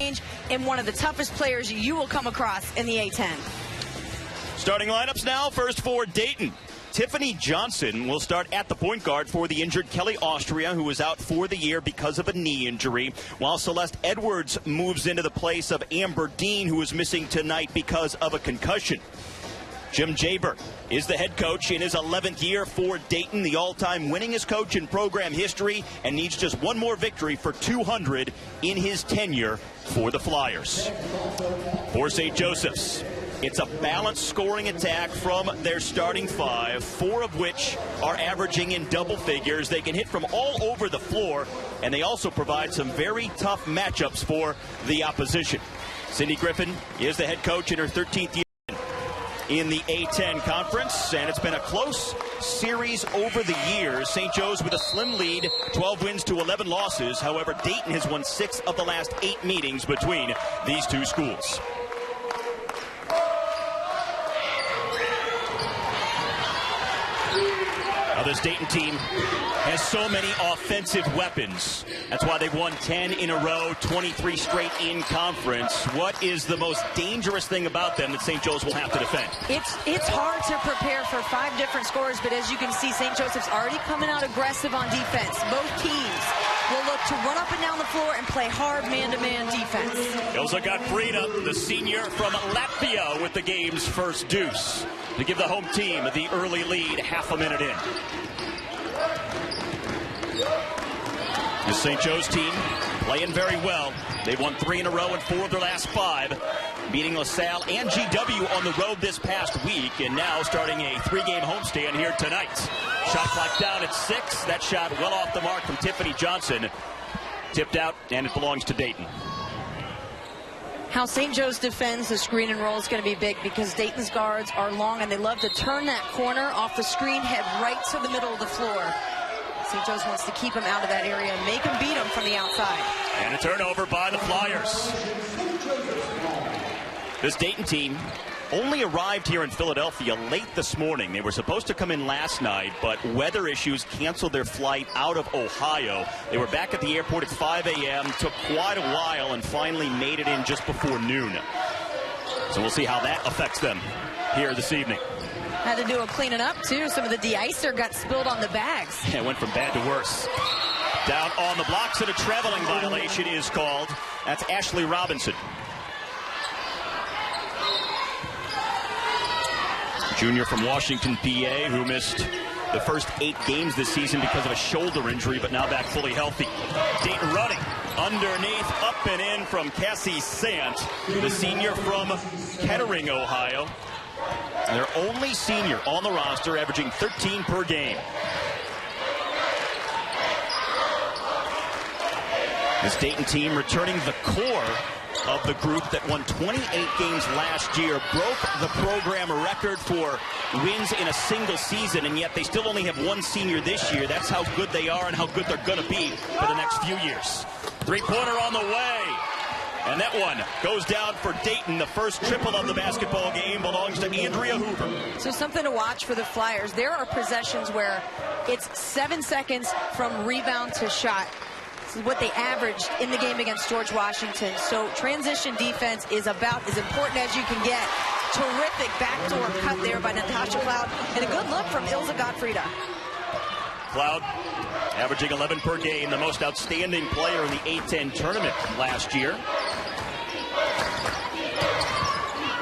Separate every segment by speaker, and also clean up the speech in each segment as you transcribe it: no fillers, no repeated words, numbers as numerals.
Speaker 1: and one of the toughest players you will come across in the A10.
Speaker 2: Starting lineups now. First for Dayton. Tiffany Johnson will start at the point guard for the injured Kelly Austria, who was out for the year because of a knee injury, while Celeste Edwards moves into the place of Amber Dean, who is missing tonight because of a concussion. Jim Jaber is the head coach in his 11th year for Dayton, the all-time winningest coach in program history, and needs just one more victory for 200 in his tenure for the Flyers. For St. Joseph's, it's a balanced scoring attack from their starting five, four of which are averaging in double figures. They can hit from all over the floor, and they also provide some very tough matchups for the opposition. Cindy Griffin is the head coach in her 13th year in the A10 conference, and it's been a close series over the years. St. Joe's with a slim lead, 12 wins to 11 losses. However, Dayton has won 6 of the last 8 meetings between these two schools. Now, this Dayton team has so many offensive weapons. That's why they've won 10 in a row, 23 straight in conference. What is the most dangerous thing about them that St. Joe's will have to defend?
Speaker 1: It's hard to prepare for 5 different scores, but as you can see, St. Joseph's already coming out aggressive on defense. Both teams will look to run up and down the floor and play hard man-to-man defense.
Speaker 2: Ilza Gottfrieda, the senior from Latvia, with the game's first deuce to give the home team the early lead half a minute in. The St. Joe's team playing very well. They've won 3 in a row and 4 of their last 5, beating LaSalle and GW on the road this past week, and now starting a 3-game homestand here tonight. Shot clock down at 6. That shot well off the mark from Tiffany Johnson. Tipped out, and it belongs to Dayton.
Speaker 1: How St. Joe's defends the screen and roll is going to be big because Dayton's guards are long and they love to turn that corner off the screen, head right to the middle of the floor. St. Joe's wants to keep him out of that area and make him beat him from the outside.
Speaker 2: And a turnover by the Flyers. This Dayton team only arrived here in Philadelphia late this morning. They were supposed to come in last night, but weather issues canceled their flight out of Ohio. They were back at the airport at 5 a.m., took quite a while, and finally made it in just before noon. So we'll see how that affects them here this evening.
Speaker 1: Had to do a cleaning up, too. Some of the de-icer got spilled on the bags.
Speaker 2: Yeah, it went from bad to worse. Down on the blocks, and a traveling violation is called. That's Ashley Robinson. Junior from Washington, PA, who missed the first 8 games this season because of a shoulder injury, but now back fully healthy. Dayton running underneath, up and in from Cassie Sant, the senior from Kettering, Ohio. Their only senior on the roster, averaging 13 per game. This Dayton team returning the core of the group that won 28 games last year, broke the program record for wins in a single season, and yet they still only have 1 senior this year. That's how good they are and how good they're going to be for the next few years. 3-pointer on the way. And that one goes down for Dayton. The first triple of the basketball game belongs to Andrea Hoover.
Speaker 1: So something to watch for the Flyers. There are possessions where it's 7 seconds from rebound to shot. This is what they averaged in the game against George Washington. So transition defense is about as important as you can get. Terrific backdoor cut there by Natasha Cloud. And a good look from Ilza Gottfrieda.
Speaker 2: Cloud averaging 11 per game, the most outstanding player in the A10 tournament last year.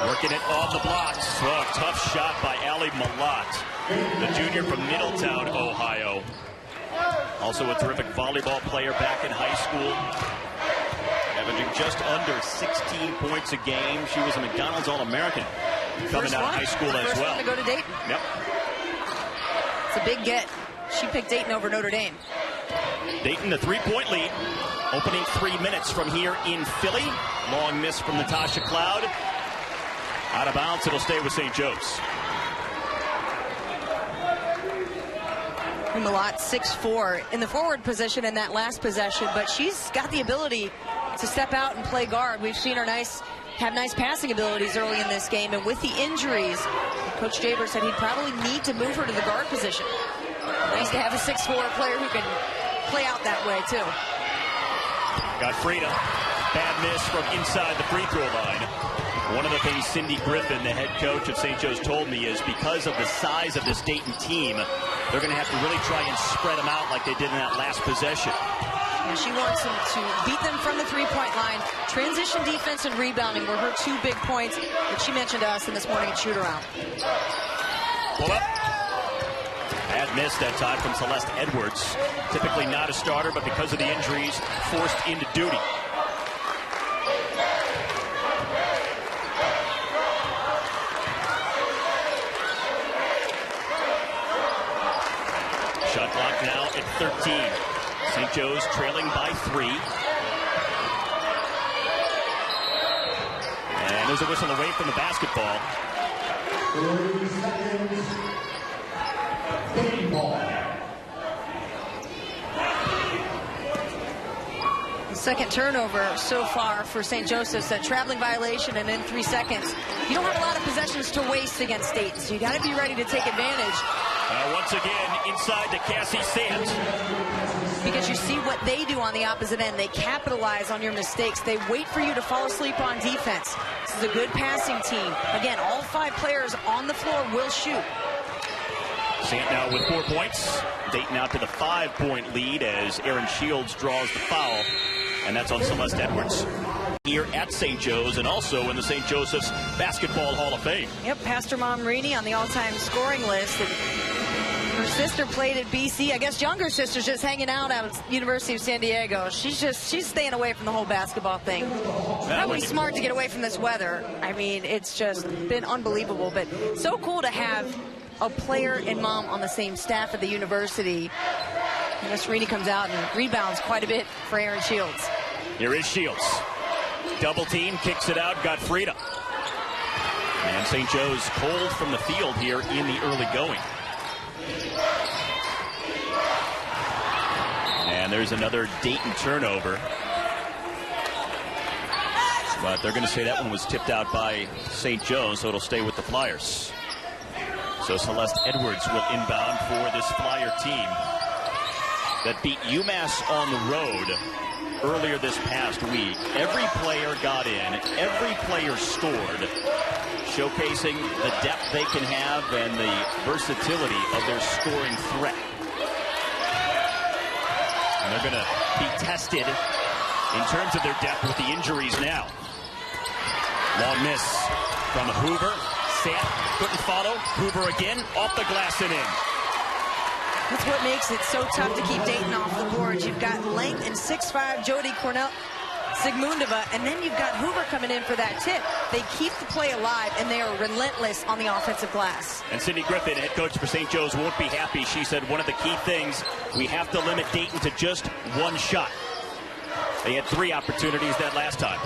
Speaker 2: Working it on the blocks. Oh, tough shot by Allie Malat, the junior from Middletown, Ohio. Also a terrific volleyball player back in high school. Averaging just under 16 points a game. She was a McDonald's All-American coming out of high school as well.
Speaker 1: First one to go to Dayton.
Speaker 2: Yep.
Speaker 1: It's a big get. She picked Dayton over Notre Dame.
Speaker 2: Dayton, the 3-point lead. Opening 3 minutes from here in Philly. Long miss from Natasha Cloud. Out of bounds, it'll stay with St. Joe's.
Speaker 1: Malat 6'4" in the forward position in that last possession, but she's got the ability to step out and play guard. We've seen her have nice passing abilities early in this game, and with the injuries, Coach Jaber said he'd probably need to move her to the guard position. Nice to have a 6'4" player who can play out that way too.
Speaker 2: Gottfrieda bad miss from inside the free throw line. One of the things Cindy Griffin, the head coach of St. Joe's, told me is because of the size of this Dayton team, they're going to have to really try and spread them out like they did in that last possession.
Speaker 1: And she wants them to beat them from the three-point line. Transition defense and rebounding were her 2 big points that she mentioned to us in this morning at shoot-around.
Speaker 2: Pull up. Bad miss that time from Celeste Edwards. Typically not a starter, but because of the injuries, forced into duty. Shot clock now at 13. St. Joe's trailing by 3. And there's a whistle away from the basketball.
Speaker 3: 30 seconds. Dayton ball.
Speaker 1: Second turnover so far for St. Joseph's, a traveling violation, and in 3 seconds. You don't have a lot of possessions to waste against Dayton, so you got to be ready to take advantage.
Speaker 2: Once again, inside to Cassie Sands.
Speaker 1: Because you see what they do on the opposite end. They capitalize on your mistakes. They wait for you to fall asleep on defense. This is a good passing team. Again, all 5 players on the floor will shoot.
Speaker 2: Sant now with 4 points. Dayton out to the 5-point lead as Aaron Shields draws the foul. And that's on Celeste Edwards. Here at St. Joe's and also in the St. Joseph's Basketball Hall of Fame.
Speaker 1: Yep, Pastor Momrini on the all-time scoring list. And her sister played at BC. I guess younger sister's just hanging out at University of San Diego. She's staying away from the whole basketball thing. Probably smart to get away from this weather. I mean, it's just been unbelievable. But so cool to have a player and mom on the same staff at the university. And Miss Rini comes out and rebounds quite a bit for Aaron Shields.
Speaker 2: Here is Shields. Double team, kicks it out, got Frida. And St. Joe's cold from the field here in the early going. And there's another Dayton turnover. But they're going to say that one was tipped out by St. Joe's, so it'll stay with the Flyers. So Celeste Edwards will inbound for this Flyer team that beat UMass on the road earlier this past week. Every player got in, every player scored, showcasing the depth they can have and the versatility of their scoring threat. And they're going to be tested in terms of their depth with the injuries now. Long miss from Hoover. Sant couldn't follow. Hoover again, off the glass and in.
Speaker 1: That's what makes it so tough to keep Dayton off the board. You've got length and 6'5" Jody Cornell Sigmundova, and then you've got Hoover coming in for that tip. They keep the play alive, and they are relentless on the offensive glass. And
Speaker 2: Cindy Griffin, head coach for St. Joe's, won't be happy. She said one of the key things, we have to limit Dayton to just one shot. They had 3 opportunities that last time.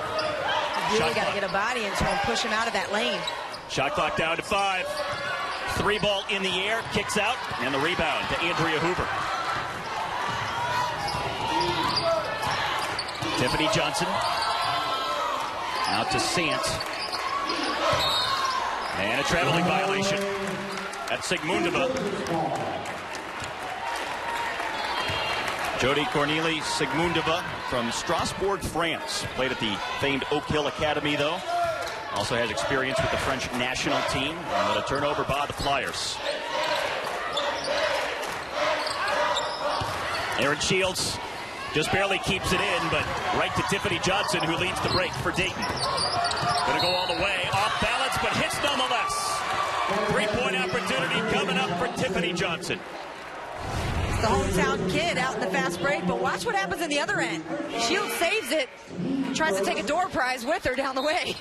Speaker 1: You really got to get a body into him, push him out of that lane.
Speaker 2: Shot clock down to 5. 3 ball in the air, kicks out, and the rebound to Andrea Hoover. Tiffany Johnson. Out to Sant. And a traveling violation. That's Sigmundova. Jody Corneli Sigmundova from Strasbourg, France. Played at the famed Oak Hill Academy, though. Also has experience with the French national team. And a turnover by the Flyers. Aaron Shields just barely keeps it in, but right to Tiffany Johnson, who leads the break for Dayton. Going to go all the way, off balance, but hits nonetheless. 3-point opportunity coming up for Tiffany Johnson.
Speaker 1: It's the hometown kid out in the fast break, but watch what happens in the other end. Shields saves it, tries to take a door prize with her down the way.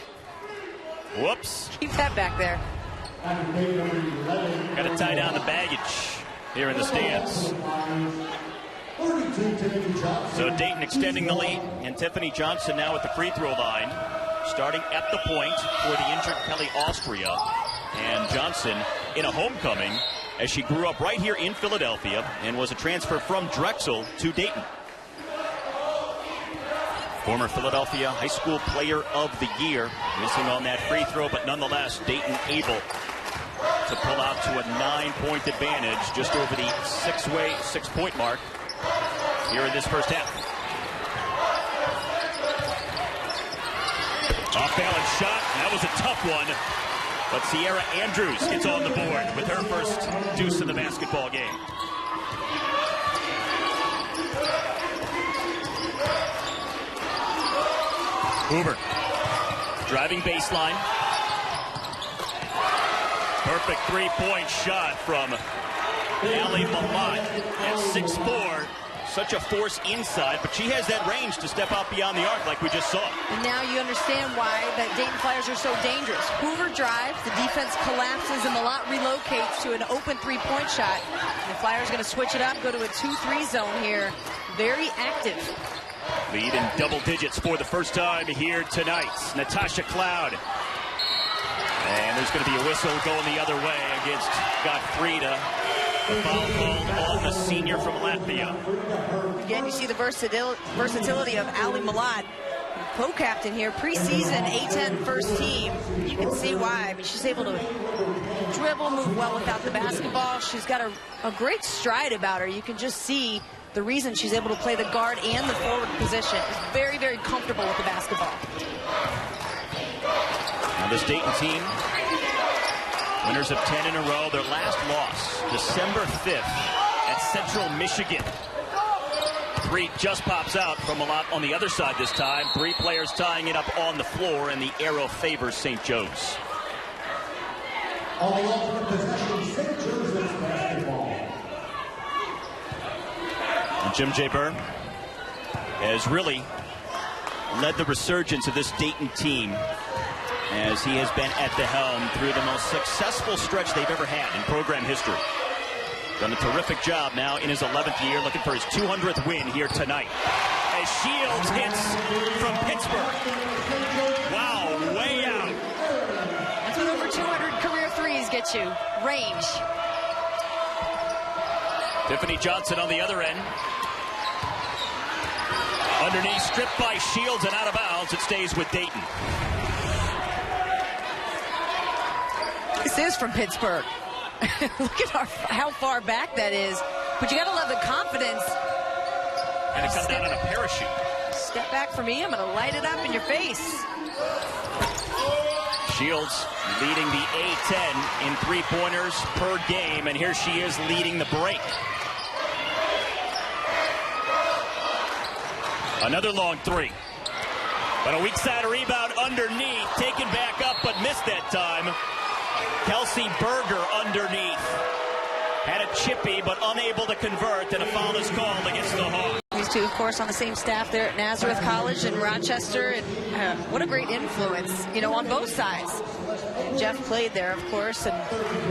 Speaker 2: Whoops.
Speaker 1: Keep that back there.
Speaker 2: Got to tie down the baggage here in the stands. So Dayton extending the lead, and Tiffany Johnson now at the free throw line, starting at the point for the injured Kelly Austria. And Johnson in a homecoming as she grew up right here in Philadelphia and was a transfer from Drexel to Dayton. Former Philadelphia High School Player of the Year, missing on that free throw, but nonetheless Dayton able to pull out to a 9-point advantage, just over the 6-point mark here in this first half. Off-balance shot. That was a tough one. But Sierra Andrews gets on the board with her first deuce in the basketball game. Hoover. Driving baseline. Perfect three-point shot from Ali Malott at 6'4". Such a force inside, but she has that range to step out beyond the arc like we just saw.
Speaker 1: And now you understand why the Dayton Flyers are so dangerous. Hoover drives, the defense collapses, and Malott relocates to an open three-point shot. And the Flyers are going to switch it up, go to a 2-3 zone here. Very active.
Speaker 2: Lead in double digits for the first time here tonight. Natasha Cloud. And there's going to be a whistle going the other way against Gottfrieda. The foul called on the senior from Latvia.
Speaker 1: Again, you see the versatility of Ali Malott, co-captain here, preseason A10 first team. You can see why. I mean, she's able to dribble, move well without the basketball. She's got a great stride about her. You can just see the reason she's able to play the guard and the forward position. Is very, very comfortable with the basketball.
Speaker 2: Now this Dayton team, winners of 10 in a row. Their last loss, December 5th at Central Michigan. Three just pops out from Malott on the other side this time. Three players tying it up on the floor, and the arrow favors St. Joe's.
Speaker 3: On the ultimate possession, St. Joseph's basketball.
Speaker 2: And Jim J. Burr has really led the resurgence of this Dayton team, as he has been at the helm through the most successful stretch they've ever had in program history. Done a terrific job now in his 11th year, looking for his 200th win here tonight. As Shields hits from Pittsburgh. Wow, way out.
Speaker 1: That's what over 200 career threes get you. Range.
Speaker 2: Tiffany Johnson on the other end. Underneath, stripped by Shields and out of bounds. It stays with Dayton.
Speaker 1: This is from Pittsburgh. Look at how far back that is. But you got to love the confidence.
Speaker 2: And it comes down on a parachute.
Speaker 1: Step back for me. I'm going to light it up in your face.
Speaker 2: Shields leading the A10 in three-pointers per game. And here she is leading the break. Another long three. But a weak side rebound underneath. Taken back up, but missed that time. Kelsey Berger underneath. Had a chippy, but unable to convert, and a foul is called against the Hawks.
Speaker 1: These two, of course, on the same staff there at Nazareth College in Rochester. And what a great influence, you know, on both sides. Jeff played there, of course, and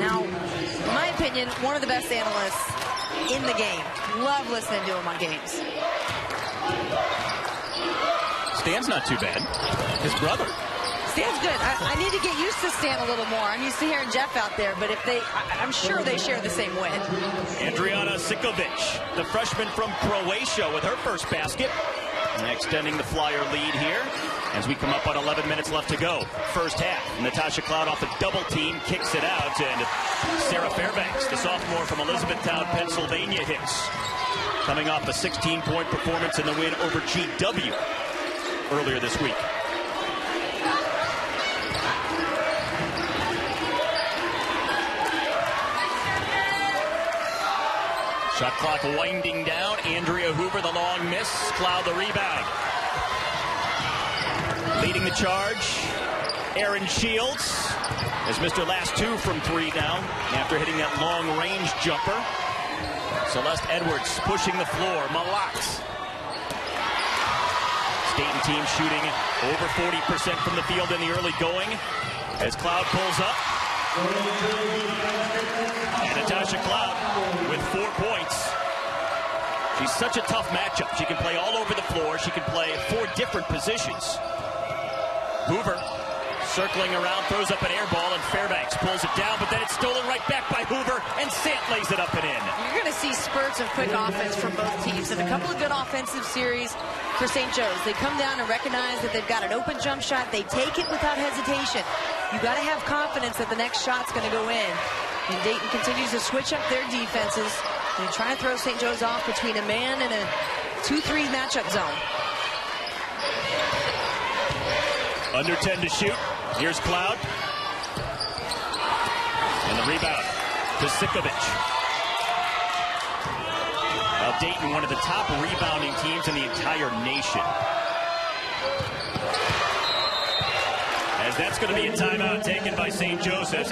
Speaker 1: now, in my opinion, one of the best analysts in the game. Love listening to him on games.
Speaker 2: Stan's not too bad. His brother.
Speaker 1: Stan's good. I need to get used to Stan a little more. I'm used to hearing Jeff out there, but I'm sure they share the same win.
Speaker 2: Adriana Sikovic, the freshman from Croatia, with her first basket. And extending the Flyer lead here as we come up on 11 minutes left to go. First half. Natasha Cloud off a double team, kicks it out, and Sarah Fairbanks, the sophomore from Elizabethtown, Pennsylvania, hits. Coming off a 16-point performance in the win over GW earlier this week. Shot clock winding down. Andrea Hoover, the long miss. Cloud, the rebound. Leading the charge, Aaron Shields has missed her last two from three now after hitting that long-range jumper. Celeste Edwards pushing the floor. Malott. Dayton team shooting over 40% from the field in the early going as Cloud pulls up. And Natasha Cloud with 4 points. She's such a tough matchup. She can play all over the floor. She can play 4 different positions. Hoover circling around, throws up an air ball, and Fairbanks pulls it down, but then it's stolen right back by Hoover, and Sant lays it up and in.
Speaker 1: You're going to see spurts of quick offense from both teams, and a couple of good offensive series for St. Joe's. They come down and recognize that they've got an open jump shot. They take it without hesitation. You got to have confidence that the next shot's going to go in. And Dayton continues to switch up their defenses and try and throw St. Joe's off between a man and a 2-3 matchup zone.
Speaker 2: Under 10 to shoot. Here's Cloud. And the rebound to Sikovic. Now Dayton, one of the top rebounding teams in the entire nation. As that's going to be a timeout taken by St. Joseph's.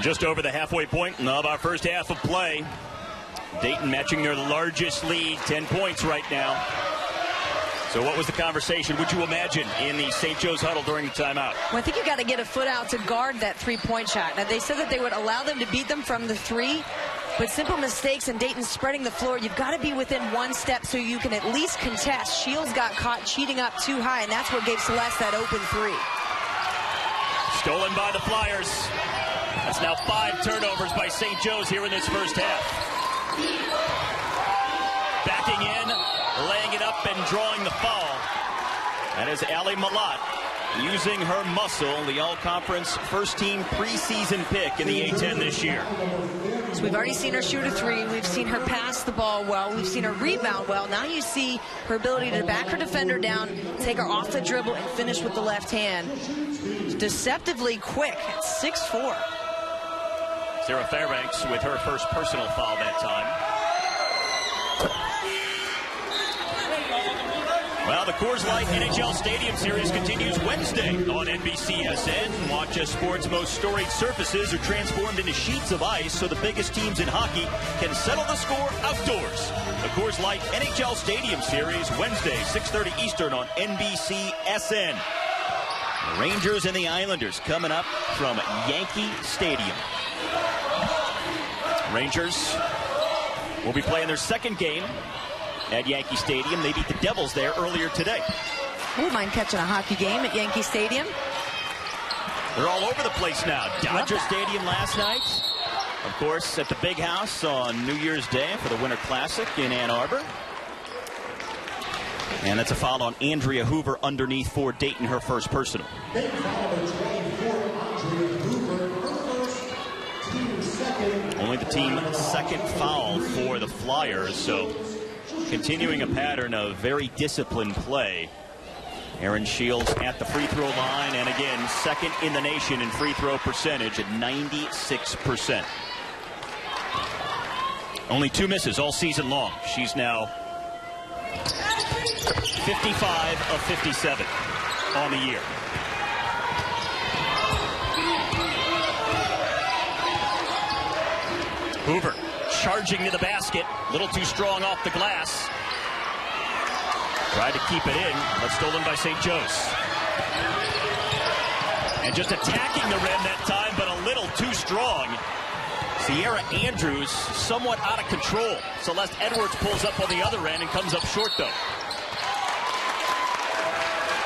Speaker 2: Just over the halfway point of our first half of play. Dayton matching their largest lead, 10 points right now. So what was the conversation, would you imagine, in the St. Joe's huddle during the timeout?
Speaker 1: Well, I think you got to get a foot out to guard that three-point shot. Now, they said that they would allow them to beat them from the three, but simple mistakes and Dayton spreading the floor, you've got to be within one step so you can at least contest. Shields got caught cheating up too high, and that's what gave Celeste that open three.
Speaker 2: Stolen by the Flyers. That's now 5 turnovers by St. Joe's here in this first half. Backing in, laying it up and drawing the foul. That is Ali Malat using her muscle, the all-conference first-team preseason pick in the A-10 this year.
Speaker 1: So we've already seen her shoot a three. We've seen her pass the ball well. We've seen her rebound well. Now you see her ability to back her defender down, take her off the dribble, and finish with the left hand. Deceptively quick at 6'4".
Speaker 2: Sarah Fairbanks with her first personal foul that time. Well, the Coors Light NHL Stadium Series continues Wednesday on NBCSN. Watch as sports' most storied surfaces are transformed into sheets of ice so the biggest teams in hockey can settle the score outdoors. The Coors Light NHL Stadium Series Wednesday, 6:30 Eastern on NBCSN. The Rangers and the Islanders coming up from Yankee Stadium. Rangers will be playing their second game at Yankee Stadium. They beat the Devils there earlier today.
Speaker 1: I wouldn't mind catching a hockey game at Yankee Stadium.
Speaker 2: They're all over the place now. Dodger Stadium last night. Of course, at the Big House on New Year's Day for the Winter Classic in Ann Arbor. And that's a foul on Andrea Hoover underneath for Dayton, her first personal. Only the team's second foul for the Flyers, so continuing a pattern of very disciplined play. Aaron Shields at the free throw line, and again, second in the nation in free throw percentage at 96%. Only 2 misses all season long. She's now 55 of 57 on the year. Hoover charging to the basket, a little too strong off the glass. Tried to keep it in, but stolen by St. Joe's. And just attacking the rim that time, but a little too strong. Sierra Andrews somewhat out of control. Celeste Edwards pulls up on the other end and comes up short, though.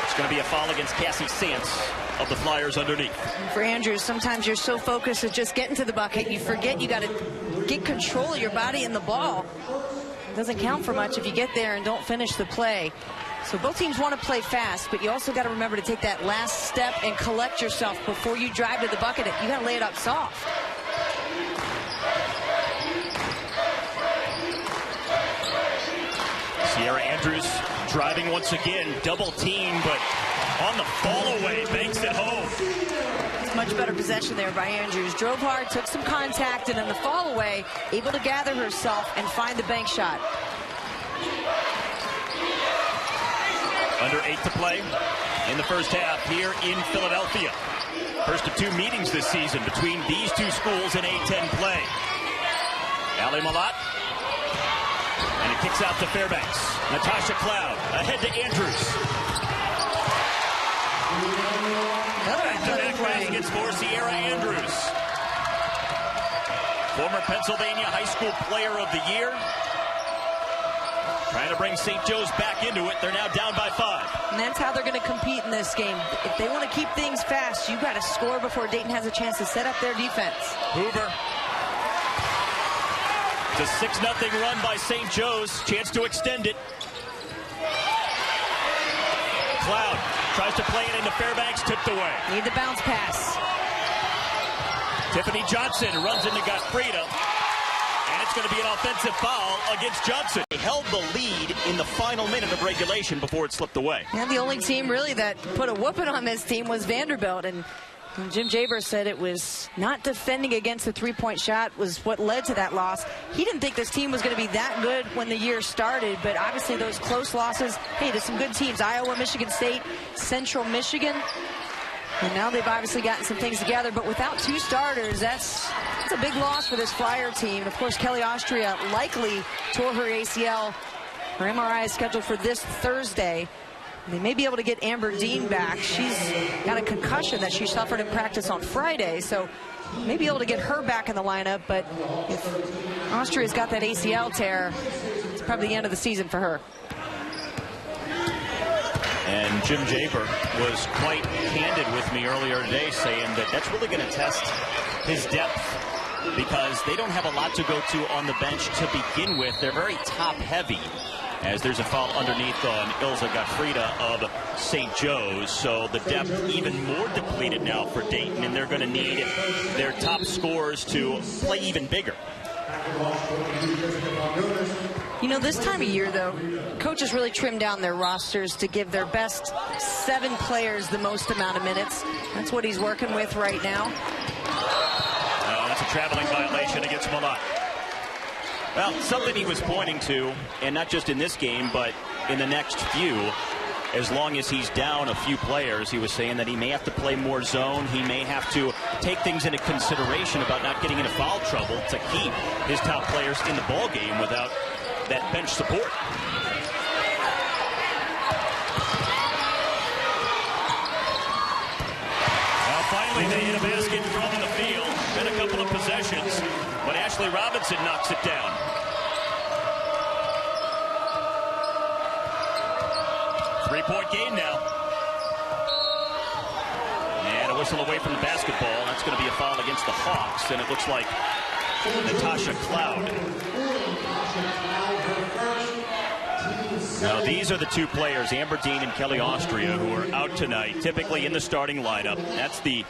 Speaker 2: It's going to be a foul against Cassie Sants of the Flyers underneath.
Speaker 1: For Andrews, sometimes you're so focused at just getting to the bucket, you forget you got to get control of your body and the ball. It doesn't count for much if you get there and don't finish the play. So both teams want to play fast, but you also got to remember to take that last step and collect yourself before you drive to the bucket. You got to lay it up soft.
Speaker 2: Sierra Andrews driving once again, double team, but on the fall away, banks it home.
Speaker 1: It's much better possession there by Andrews. Drove hard, took some contact, and then the fall away, able to gather herself and find the bank shot.
Speaker 2: Under 8 to play in the first half here in Philadelphia. First of 2 meetings this season between these 2 schools in A-10 play. Ali Malat. And it kicks out to Fairbanks. Natasha Cloud ahead to Andrews. Back-to-back baskets for Sierra Andrews. Former Pennsylvania High School Player of the Year. Trying to bring St. Joe's back into it. They're now down by 5.
Speaker 1: And that's how they're going to compete in this game. If they want to keep things fast, you've got to score before Dayton has a chance to set up their defense.
Speaker 2: Hoover. It's a 6-0 run by St. Joe's. Chance to extend it. Cloud tries to play it into Fairbanks, tipped away.
Speaker 1: Need the bounce pass.
Speaker 2: Tiffany Johnson runs into Gottfrieda. And it's going to be an offensive foul against Johnson. They held the lead in the final minute of regulation before it slipped away.
Speaker 1: And the only team really that put a whooping on this team was Vanderbilt. And Jim Jaber said it was not defending against the three-point shot was what led to that loss. He didn't think this team was going to be that good when the year started, but obviously those close losses, hey, to some good teams, Iowa, Michigan State, Central Michigan. And now they've obviously gotten some things together, but without two starters, that's a big loss for this Flyer team. And of course, Kelly Austria likely tore her ACL. Her MRI is scheduled for this Thursday. They may be able to get Amber Dean back. She's got a concussion that she suffered in practice on Friday, so may be able to get her back in the lineup. But if Austria's got that ACL tear, it's probably the end of the season for her.
Speaker 2: And Jim Jaber was quite candid with me earlier today, saying that that's really going to test his depth because they don't have a lot to go to on the bench to begin with. They're very top-heavy, as there's a foul underneath on Ilza Gottfrieda of St. Joe's. So the depth even more depleted now for Dayton, and they're going to need their top scorers to play even bigger.
Speaker 1: You know, this time of year, though, coaches really trim down their rosters to give their best 7 players the most amount of minutes. That's what he's working with right now.
Speaker 2: That's a traveling violation against Malott. Well, something he was pointing to, and not just in this game, but in the next few, as long as he's down a few players, he was saying that he may have to play more zone. He may have to take things into consideration about not getting into foul trouble to keep his top players in the ball game without that bench support. Well, finally they hit a basket from the field. Been a couple of possessions, but Ashley Robinson knocks it down. Three-point game now. And a whistle away from the basketball. That's going to be a foul against the Hawks, and it looks like Natasha Cloud. Now, these are the two players, Amber Dean and Kelly Austria, who are out tonight, typically in the starting lineup. That's the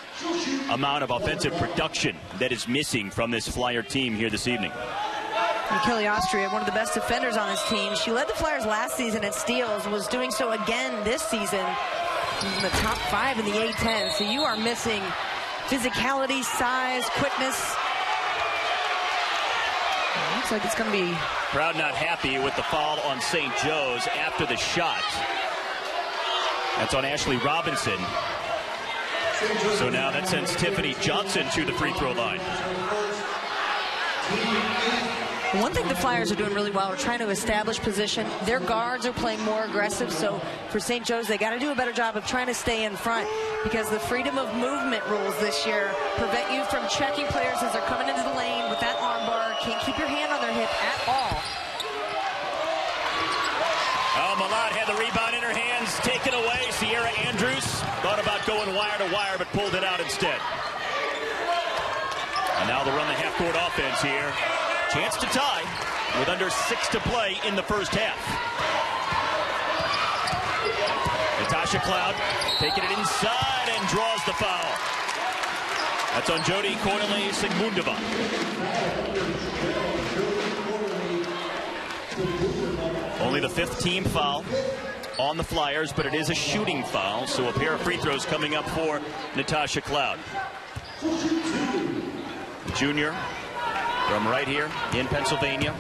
Speaker 2: amount of offensive production that is missing from this Flyer team here this evening.
Speaker 1: And Kelly Austria, one of the best defenders on this team. She led the Flyers last season in steals, was doing so again this season. She's in the top 5 in the A10. So you are missing physicality, size, quickness. Looks like it's going to be...
Speaker 2: Crowd not happy with the foul on St. Joe's after the shot. That's on Ashley Robinson. So now that sends Tiffany Johnson to the free throw line.
Speaker 1: One thing the Flyers are doing really well are trying to establish position. Their guards are playing more aggressive, so for St. Joe's, they got to do a better job of trying to stay in front because the freedom of movement rules this year prevent you from checking players as they're coming into the lane with that arm bar. Can't keep your hand on their hip at all.
Speaker 2: Oh, Malott had the rebound in her hands, taken away. Sierra Andrews thought about going wire to wire, but pulled it out instead. And now they'll run the half-court offense here. Chance to tie with under 6 to play in the first half. Natasha Cloud taking it inside and draws the foul. That's on Jody Cornelay Sigmundova. Only the 5th team foul on the Flyers, but it is a shooting foul, so a pair of free throws coming up for Natasha Cloud. Junior from right here in Pennsylvania,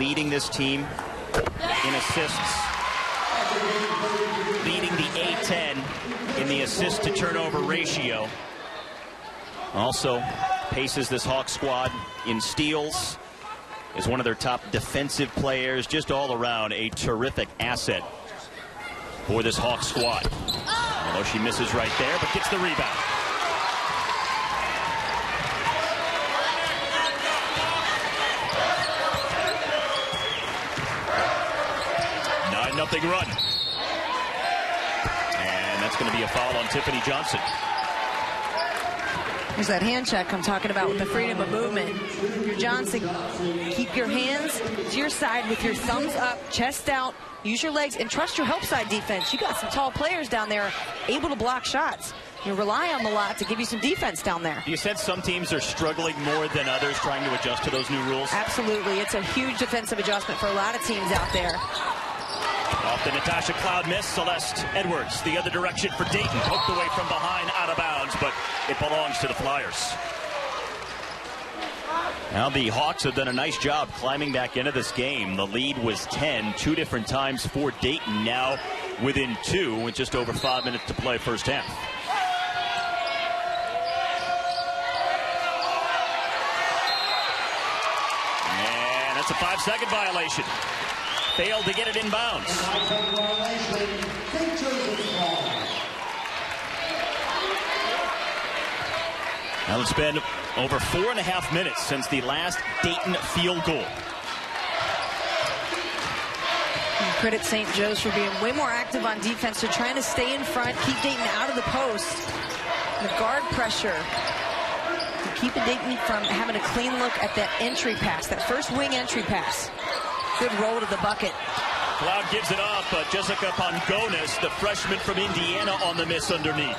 Speaker 2: leading this team in assists, leading the A10 in the assist to turnover ratio. Also paces this Hawk squad in steals, is one of their top defensive players, just all around a terrific asset for this Hawk squad. Although she misses right there, but gets the rebound. 9-0 run. And that's going to be a foul on Tiffany Johnson.
Speaker 1: There's that hand check I'm talking about with the freedom of movement. Your Johnson, keep your hands to your side with your thumbs up, chest out, use your legs, and trust your help side defense. You got some tall players down there able to block shots. you rely on the lot to give you some defense down there.
Speaker 2: Do you sense some teams are struggling more than others trying to adjust to those new rules?
Speaker 1: Absolutely. It's a huge defensive adjustment for a lot of teams out there.
Speaker 2: Off the Natasha Cloud miss, Celeste Edwards the other direction for Dayton. Poked away from behind, out of bounds, but it belongs to the Flyers. Now the Hawks have done a nice job climbing back into this game. The lead was 10, 2 different times for Dayton. Now within 2 with just over 5 minutes to play first half. And that's a 5-second violation. Failed to get it in bounds. Now it's been over 4.5 minutes since the last Dayton field goal.
Speaker 1: And credit St. Joe's for being way more active on defense. They're trying to stay in front, keep Dayton out of the post. The guard pressure, keeping Dayton from having a clean look at that entry pass, that first wing entry pass. Good roll to the bucket.
Speaker 2: Cloud gives it off, but Jessica Pongonis, the freshman from Indiana, on the miss underneath.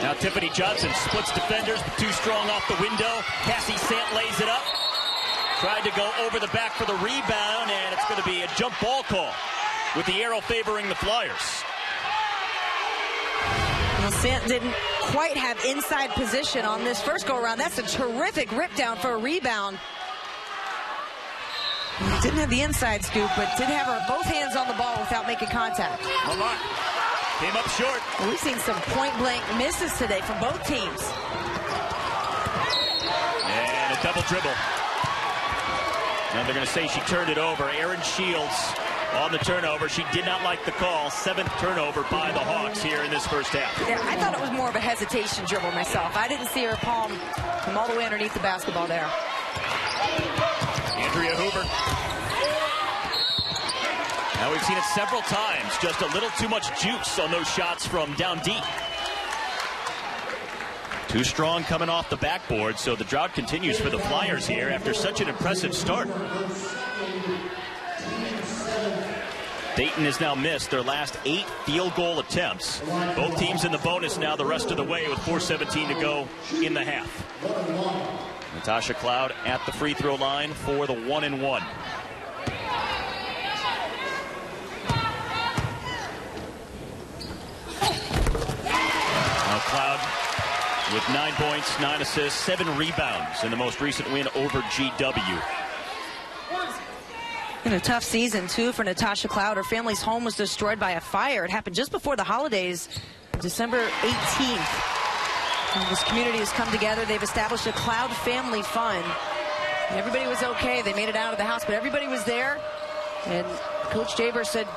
Speaker 2: Now Tiffany Johnson splits defenders, but too strong off the window. Cassie Sant lays it up. Tried to go over the back for the rebound, and it's going to be a jump ball call with the arrow favoring the Flyers.
Speaker 1: Well, Sant didn't quite have inside position on this first go-around. That's a terrific rip down for a rebound. Didn't have the inside scoop, but did have her both hands on the ball without making contact.
Speaker 2: Malott came up short.
Speaker 1: Well, we've seen some point-blank misses today from both teams.
Speaker 2: And a double dribble. Now they're going to say she turned it over. Erin Shields on the turnover. She did not like the call. 7th turnover by the Hawks here in this first half.
Speaker 1: Yeah, I thought it was more of a hesitation dribble myself. I didn't see her palm come all the way underneath the basketball there.
Speaker 2: Andrea Hoover. Now we've seen it several times. Just a little too much juice on those shots from down deep. Too strong coming off the backboard, so the drought continues for the Flyers here after such an impressive start. Dayton has now missed their last 8 field goal attempts. Both teams in the bonus now the rest of the way with 4:17 to go in the half. Natasha Cloud at the free throw line for the 1-and-1. Now Cloud with 9 points, 9 assists, 7 rebounds in the most recent win over GW.
Speaker 1: In a tough season, too, for Natasha Cloud. Her family's home was destroyed by a fire. It happened just before the holidays, December 18th. And this community has come together. They've established a Cloud Family Fund. And everybody was okay. They made it out of the house, but everybody was there. And Coach Jaber said,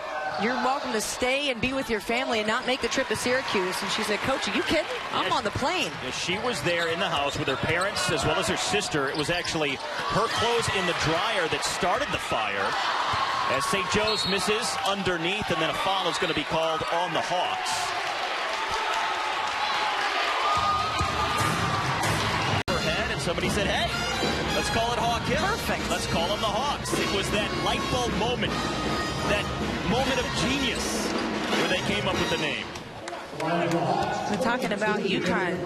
Speaker 1: "You're welcome to stay and be with your family and not make the trip to Syracuse." And she said, "Coach, are you kidding? I'm on the plane."
Speaker 2: Yeah, she was there in the house with her parents as well as her sister. It was actually her clothes in the dryer that started the fire. As St. Joe's misses underneath, and then a foul is going to be called on the Hawks. Overhead, and somebody said, "Hey, let's call it Hawk Hill."
Speaker 1: Perfect.
Speaker 2: Let's call them the Hawks. It was that light bulb moment, that moment of genius where they came up with the name.
Speaker 1: We're talking about UConn.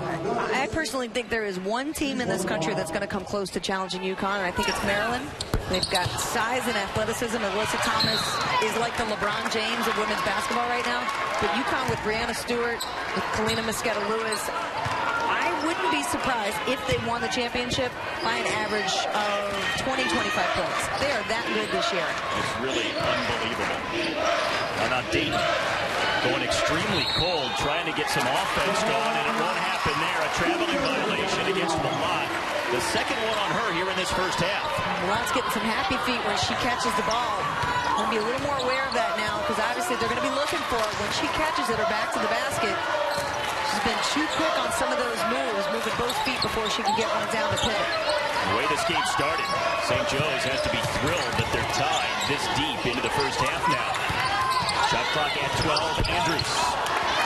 Speaker 1: I personally think there is one team in this country that's going to come close to challenging UConn, and I think it's Maryland. They've got size and athleticism. Alyssa Thomas is like the LeBron James of women's basketball right now. But UConn with Brianna Stewart, with Kalina Mosqueda-Lewis, I wouldn't be surprised if they won the championship by an average of 20, 25 points. They are that good this year.
Speaker 2: It's really unbelievable. Now Dayton going extremely cold, trying to get some offense going, and it won't happen there. A traveling violation against Malott. The second one on her here in this first half.
Speaker 1: Malott's getting some happy feet when she catches the ball. Going to be a little more aware of that now, because obviously they're going to be looking for it. When she catches it, her back to the basket, she's been too quick on some of those moves, moving both feet before she can get one down to pivot.
Speaker 2: The way this game started, St. Joe's has to be thrilled that they're tied this deep into the first half now. Shot clock at 12. Andrews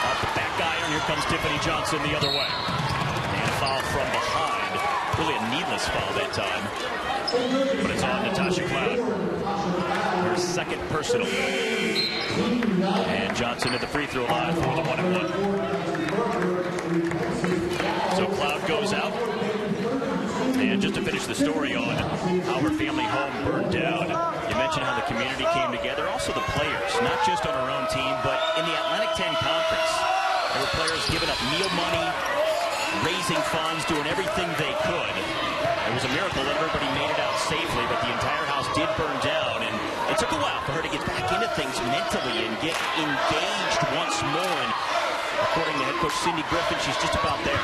Speaker 2: off the back iron. Here comes Tiffany Johnson the other way. And a foul from behind. Really a needless foul that time. But it's on Natasha Cloud. Her second personal. And Johnson at the free throw line for the 1-and-1. So Cloud goes out. And just to finish the story on how her family home burned down, you mentioned how the community came together, also the players, not just on her own team, but in the Atlantic 10 Conference. There were players giving up meal money, raising funds, doing everything they could. It was a miracle that everybody made it out safely, but the entire house did burn down, and it took a while for her to get back into things mentally and get engaged once more. And according to head coach Cindy Griffin, she's just about there.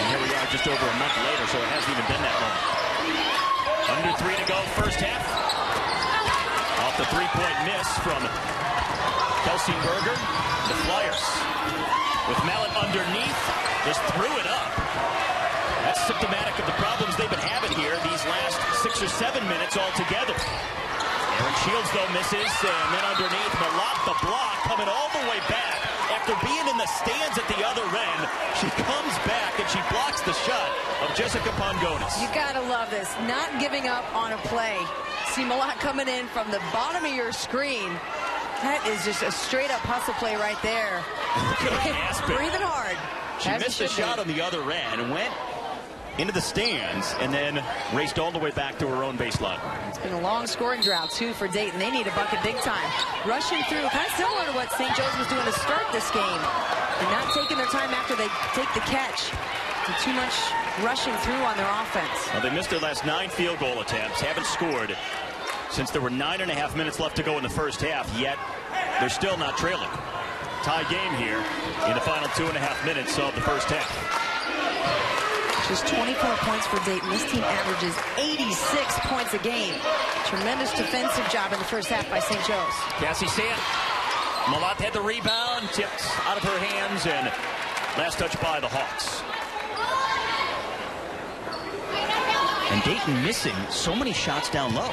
Speaker 2: And here we are just over a month later, so it hasn't even been that long. Under 3 to go, first half. Off the three-point miss from Kelsey Berger, the Flyers. With Mallet underneath, just threw it up. That's symptomatic of the problems they've been having here these last 6 or 7 minutes altogether. Aaron Shields, though, misses, and then underneath, Malott, the block, coming all the way back. After being in the stands at the other end, she comes back and she blocks the shot of Jessica Pongonis.
Speaker 1: You gotta love this, not giving up on a play. See Malott coming in from the bottom of your screen. That is just a straight-up hustle play right there. Breathing hard.
Speaker 2: She missed the shot on the other end and went into the stands and then raced all the way back to her own baseline.
Speaker 1: It's been a long scoring drought, too, for Dayton. They need a bucket big time. Rushing through, kind of similar to what St. Joe's was doing to start this game. And not taking their time after they take the catch. Too much rushing through on their offense.
Speaker 2: Well, they missed their last 9 field goal attempts, haven't scored since there were 9.5 minutes left to go in the first half, yet they're still not trailing. Tie game here in the final 2.5 minutes of the first half.
Speaker 1: Just 24 points for Dayton. This team averages 86 points a game. Tremendous defensive job in the first half by St. Joe's.
Speaker 2: Cassie Sant. Malott had the rebound, tipped out of her hands, and last touch by the Hawks. And Dayton missing so many shots down low.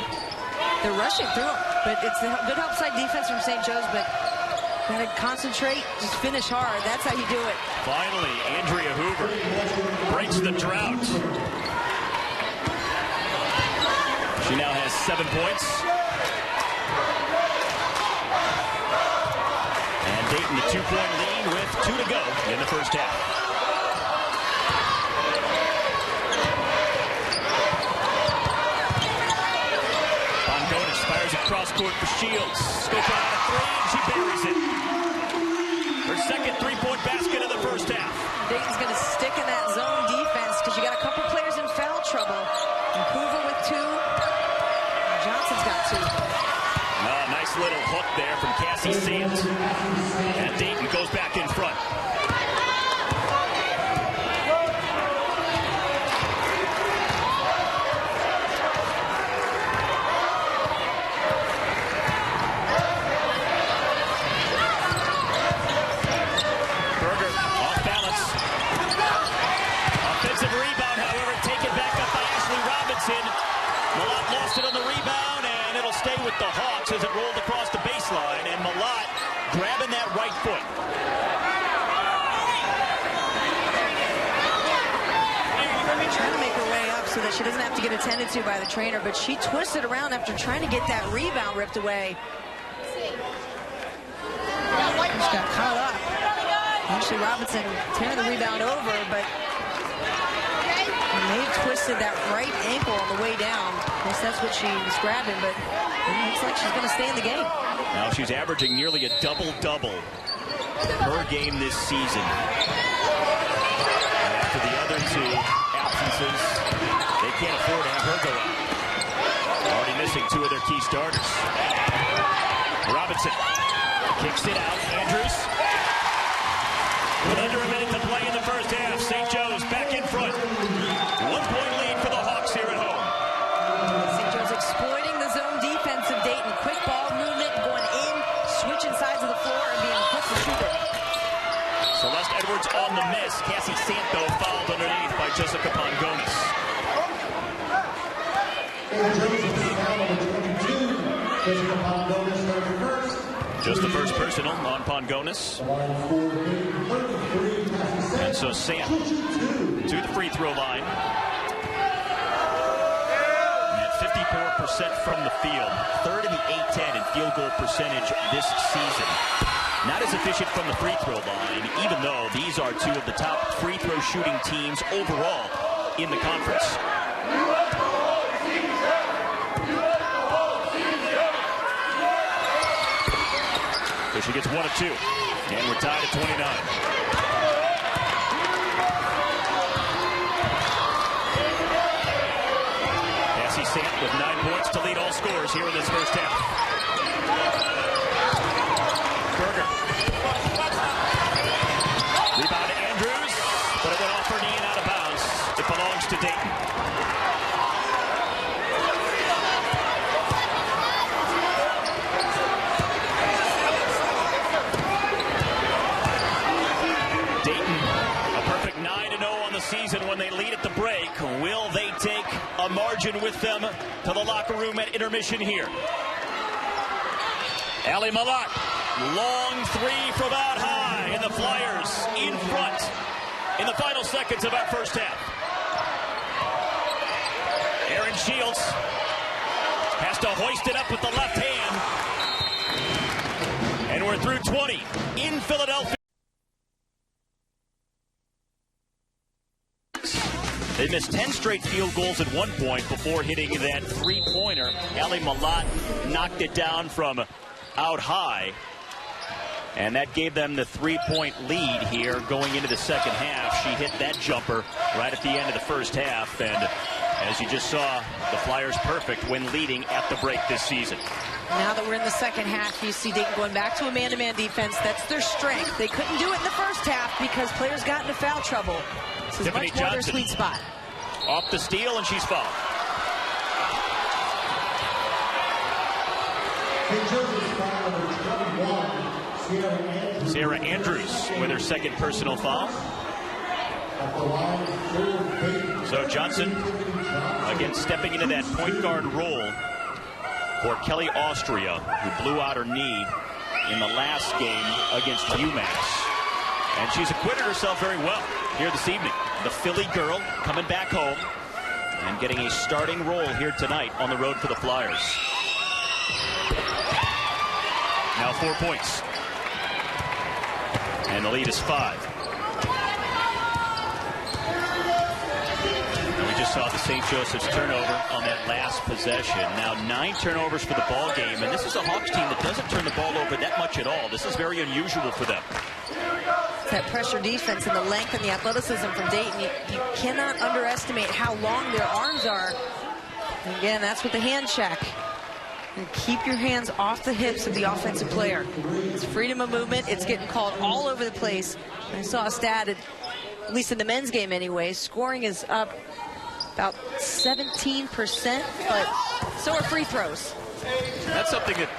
Speaker 1: They're rushing through them, but it's a good outside defense from St. Joe's, but gotta concentrate, just finish hard. That's how you do it.
Speaker 2: Finally, Andrea Hoover breaks the drought. She now has 7 points. And Dayton a 2-point lead with 2 to go in the first half. Pongonis fires across court for Shields. Scoop out a 3, and she buries it. Her second 3-point basket of the first half.
Speaker 1: Dayton's going to stick in that zone defense because you got a couple players in foul trouble. And Hoover with 2. Johnson's got 2.
Speaker 2: Nice little hook there from Cassie Sant. And Dayton goes back in front. Malott lost it on the rebound, and it'll stay with the Hawks as it rolled across the baseline, and Malott grabbing that right foot.
Speaker 1: Trying to make her way up so that she doesn't have to get attended to by the trainer, but she twisted around after trying to get that rebound ripped away. Just got caught up. Ashley Robinson tearing the rebound over, but Maeve twisted that right ankle on the way down. I guess that's what she was grabbing, but it looks like she's going to stay in the game.
Speaker 2: Now she's averaging nearly a double-double per game this season. After the other 2 absences, they can't afford to have her go out. Already missing 2 of their key starters. Robinson kicks it out. Andrews. With under a minute to play in the first half, St. Joe's back in front. 1-point lead for the Hawks here at home.
Speaker 1: St. Joe's exploiting the zone defense of Dayton. Quick ball movement, going in, switching sides of the floor, and being quick to shoot it.
Speaker 2: Celeste Edwards on the miss. Cassie Sant, though, fouled underneath by Jessica Pongonis. Just the first personal on Pongonis. And so Sant to the free throw line. At 54% from the field. Third in the A-10 in field goal percentage this season. Not as efficient from the free throw line, even though these are two of the top free throw shooting teams overall in the conference. So she gets 1 of 2, and we're tied at 29. Sant with 9 points to lead all scorers here in this first half. Berger. Rebound to Andrews, but it went off her knee and out of bounds. It belongs to Dayton. Dayton, a perfect 9-0 on the season when they lead at the break. Will they take a margin with them to the locker room at intermission here? Ali Malak, long three from out high, and the Flyers in front in the final seconds of our first half. Aaron Shields has to hoist it up with the left hand, and we're through 20 in Philadelphia. They missed 10 straight field goals at one point before hitting that three-pointer. Ali Malak knocked it down from out high, and that gave them the 3-point lead here going into the second half. She hit that jumper right at the end of the first half, and as you just saw, the Flyers perfect when leading at the break this season.
Speaker 1: Now that we're in the second half, you see Dayton going back to a man-to-man defense. That's their strength. They couldn't do it in the first half because players got into foul trouble. This is
Speaker 2: Tiffany
Speaker 1: much more
Speaker 2: Johnson
Speaker 1: their sweet spot.
Speaker 2: Off the steal, and she's fouled. Sarah Andrews with her second personal foul. So Johnson, again, stepping into that point guard role for Kelly Austria, who blew out her knee in the last game against UMass. And she's acquitted herself very well here this evening. The Philly girl coming back home and getting a starting role here tonight on the road for the Flyers. Now 4 points. And the lead is 5. And we just saw the St. Joseph's turnover on that last possession. Now 9 turnovers for the ball game. And this is a Hawks team that doesn't turn the ball over that much at all. This is very unusual for them.
Speaker 1: That pressure defense and the length and the athleticism from Dayton, you cannot underestimate how long their arms are. And again, that's with the hand check. And keep your hands off the hips of the offensive player. It's freedom of movement. It's getting called all over the place. I saw a stat, at least in the men's game anyway, scoring is up about 17%, but so are free throws.
Speaker 2: That's something that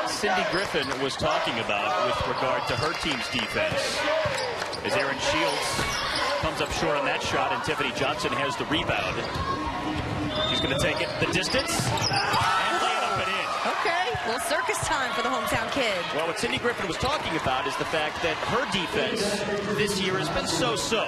Speaker 2: Cindy Griffin was talking about with regard to her team's defense. As Aaron Shields comes up short on that shot, and Tiffany Johnson has the rebound. She's going to take it the distance and lay it up and in.
Speaker 1: Okay, well, circus time for the hometown kid.
Speaker 2: Well, what Cindy Griffin was talking about is the fact that her defense this year has been so-so.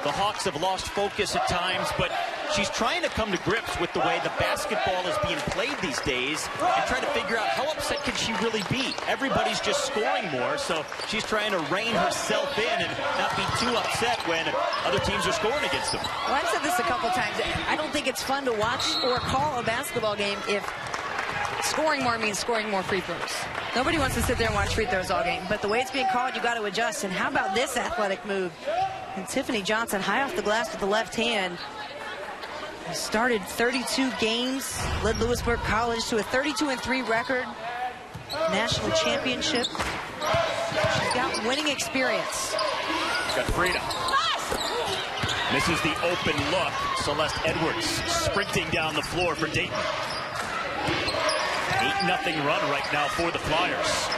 Speaker 2: The Hawks have lost focus at times, but she's trying to come to grips with the way the basketball is being played these days and trying to figure out how upset can she really be. Everybody's just scoring more, so she's trying to rein herself in and not be too upset when other teams are scoring against them.
Speaker 1: Well, I've said this a couple times. I don't think it's fun to watch or call a basketball game if scoring more means scoring more free throws. Nobody wants to sit there and watch free throws all game, but the way it's being called, you got to adjust. And how about this athletic move? And Tiffany Johnson, high off the glass with the left hand. Started 32 games, led Lewisburg College to a 32-3 record, national championship. She's got winning experience.
Speaker 2: She's got freedom. Misses the open look. Celeste Edwards sprinting down the floor for Dayton. 8-0 run right now for the Flyers.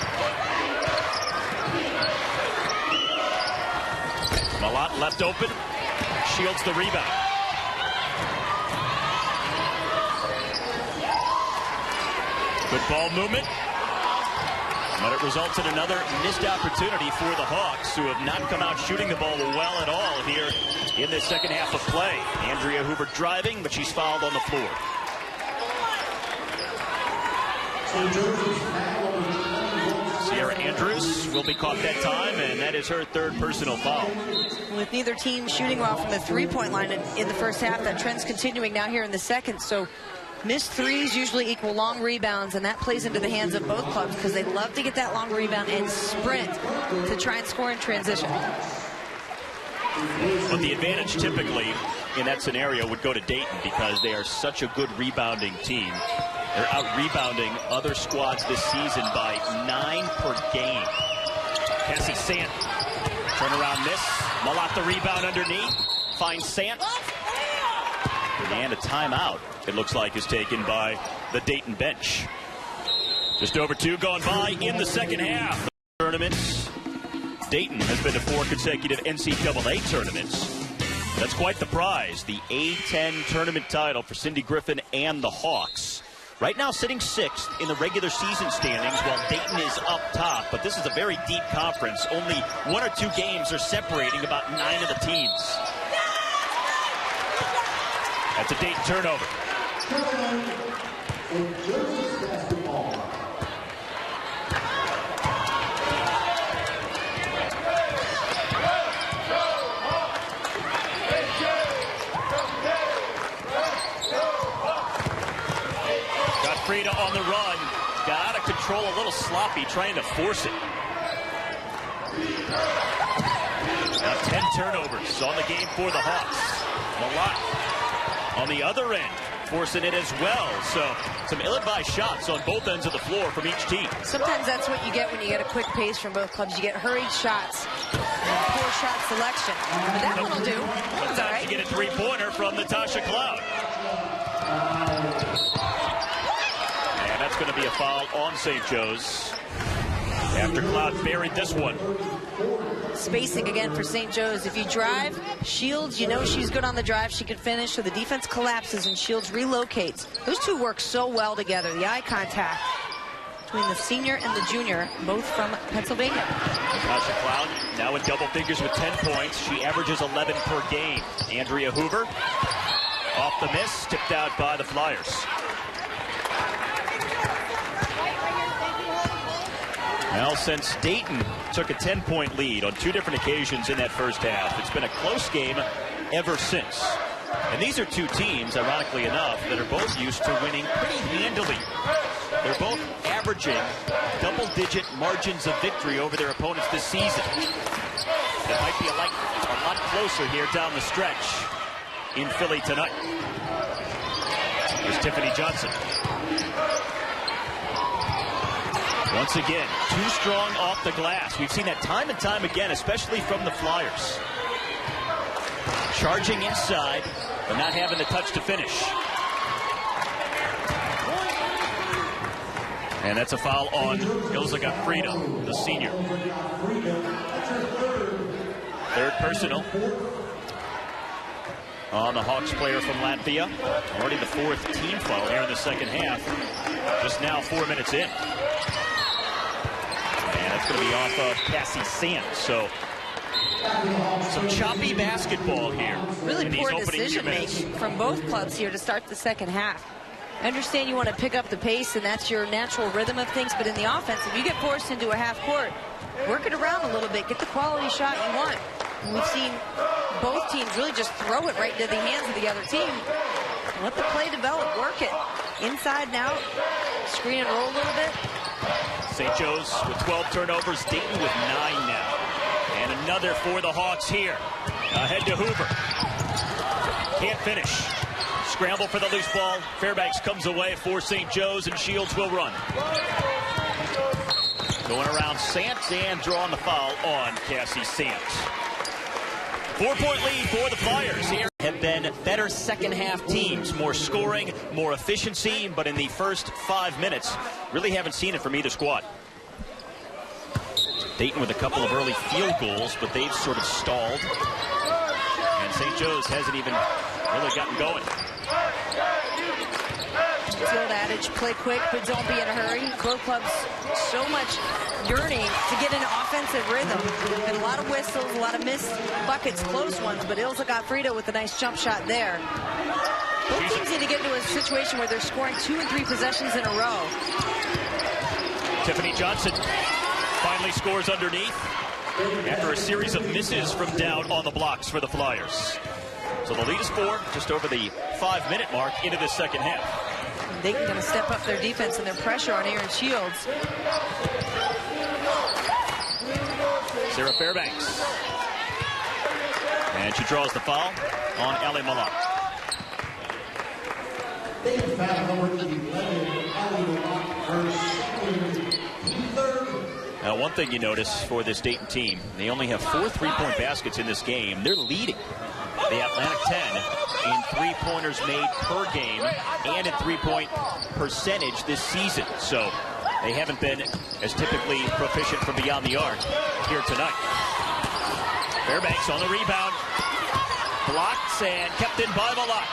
Speaker 2: Malott left open. Shields the rebound. Good ball movement. But it results in another missed opportunity for the Hawks, who have not come out shooting the ball well at all here in this second half of play. Andrea Hoover driving, but she's fouled on the floor. Sierra Andrews will be caught that time, and that is her third personal foul.
Speaker 1: With neither team shooting well from the three-point line in the first half, that trend's continuing now here in the second. So missed threes usually equal long rebounds, and that plays into the hands of both clubs because they love to get that long rebound and sprint to try and score in transition.
Speaker 2: But the advantage typically in that scenario would go to Dayton because they are such a good rebounding team. They're out-rebounding other squads this season by 9 per game. Cassie Sant, turnaround miss. Malott the rebound underneath. Finds Sant. And a timeout, it looks like, is taken by the Dayton bench. Just over 2 gone by in the second half. Tournaments. Dayton has been to 4 consecutive NCAA tournaments. That's quite the prize. The A-10 tournament title for Cindy Griffin and the Hawks. Right now sitting 6th in the regular season standings while Dayton is up top. But this is a very deep conference. Only 1 or 2 games are separating about 9 of the teams. That's a Dayton turnover. Frida on the run, got out of control, a little sloppy, trying to force it. Now 10 turnovers on the game for the Hawks. Malott on the other end, forcing it as well. So some ill-advised shots on both ends of the floor from each team.
Speaker 1: Sometimes that's what you get when you get a quick pace from both clubs. You get hurried shots and poor shot selection. But that one will do.
Speaker 2: Sometimes you get a three-pointer from Natasha Cloud. That's going to be a foul on St. Joe's after Cloud buried this one.
Speaker 1: Spacing again for St. Joe's. If you drive, Shields, you know she's good on the drive. She can finish, so the defense collapses and Shields relocates. Those two work so well together. The eye contact between the senior and the junior, both from Pennsylvania.
Speaker 2: Natasha Cloud now in double figures with 10 points. She averages 11 per game. Andrea Hoover off the miss, tipped out by the Flyers. Well, since Dayton took a 10-point lead on 2 different occasions in that first half, it's been a close game ever since. And these are 2 teams, ironically enough, that are both used to winning pretty handily. They're both averaging double-digit margins of victory over their opponents this season. That might be a lot closer here down the stretch in Philly tonight. Here's Tiffany Johnson. Once again, too strong off the glass. We've seen that time and time again, especially from the Flyers. Charging inside, but not having the touch to finish. And that's a foul on Ilza Gottfrieda, the senior. Third personal on the Hawks player from Latvia. Already the 4th team foul here in the second half. Just now 4 minutes in. That's going to be off of Cassie Sant. So some choppy basketball here.
Speaker 1: Really poor decision making from both clubs here to start the second half. I understand you want to pick up the pace and that's your natural rhythm of things, but in the offense, if you get forced into a half court, work it around a little bit, get the quality shot you want. And we've seen both teams really just throw it right into the hands of the other team. Let the play develop, work it. Inside and out, screen and roll a little bit.
Speaker 2: St. Joe's with 12 turnovers, Dayton with 9 now. And another for the Hawks here. Ahead to Hoover. Can't finish. Scramble for the loose ball. Fairbanks comes away for St. Joe's, and Shields will run. Going around Sant and drawing the foul on Cassie Sant. 4-point lead for the Flyers here. Have been better second half teams, more scoring, more efficiency, but in the first 5 minutes, really haven't seen it from either squad. Dayton with a couple of early field goals, but they've sort of stalled. And St. Joe's hasn't even really gotten going.
Speaker 1: It's the old adage, play quick, but don't be in a hurry. Both clubs so much yearning to get into offensive rhythm. And a lot of whistles, a lot of missed buckets, close ones, but Ilza Gottfrieda with a nice jump shot there. Both teams need to get into a situation where they're scoring 2 and 3 possessions in a row.
Speaker 2: Tiffany Johnson finally scores underneath after a series of misses from down on the blocks for the Flyers. So the lead is 4, just over the 5-minute mark into the second half.
Speaker 1: Dayton going to step up their defense and their pressure on Aaron Shields.
Speaker 2: Sarah Fairbanks. And she draws the foul on Ali Malak.
Speaker 3: Dayton foul number 11, Ali Malak, her second, third.
Speaker 2: Now, one thing you notice for this Dayton team, they only have 4 3-point baskets in this game. They're leading the Atlantic 10 in three-pointers made per game and in three-point percentage this season. So they haven't been as typically proficient from beyond the arc here tonight. Fairbanks on the rebound. Blocked and kept in by Malak.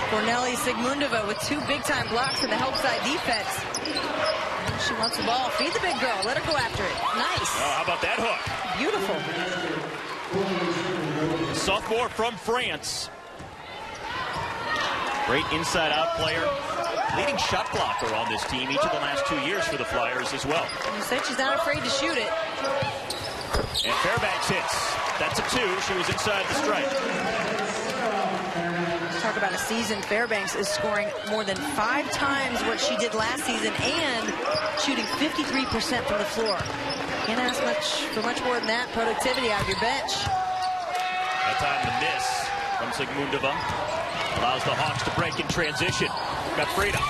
Speaker 1: Corneli Sigmundova with 2 big-time blocks in the help side defense. She wants the ball. Feed the big girl. Let her go after it. Nice.
Speaker 2: Oh, how about that hook?
Speaker 1: Beautiful.
Speaker 2: Sophomore from France. Great inside-out player. Leading shot blocker on this team each of the last 2 years for the Flyers as well.
Speaker 1: You said she's not afraid to shoot it.
Speaker 2: And Fairbanks hits. That's a 2. She was inside the stripe.
Speaker 1: Talk about a season. Fairbanks is scoring more than 5 times what she did last season and shooting 53% from the floor. Can't ask for much more than that productivity out of your bench.
Speaker 2: That time the miss from Sigmundova allows the Hawks to break in transition. Got Frida.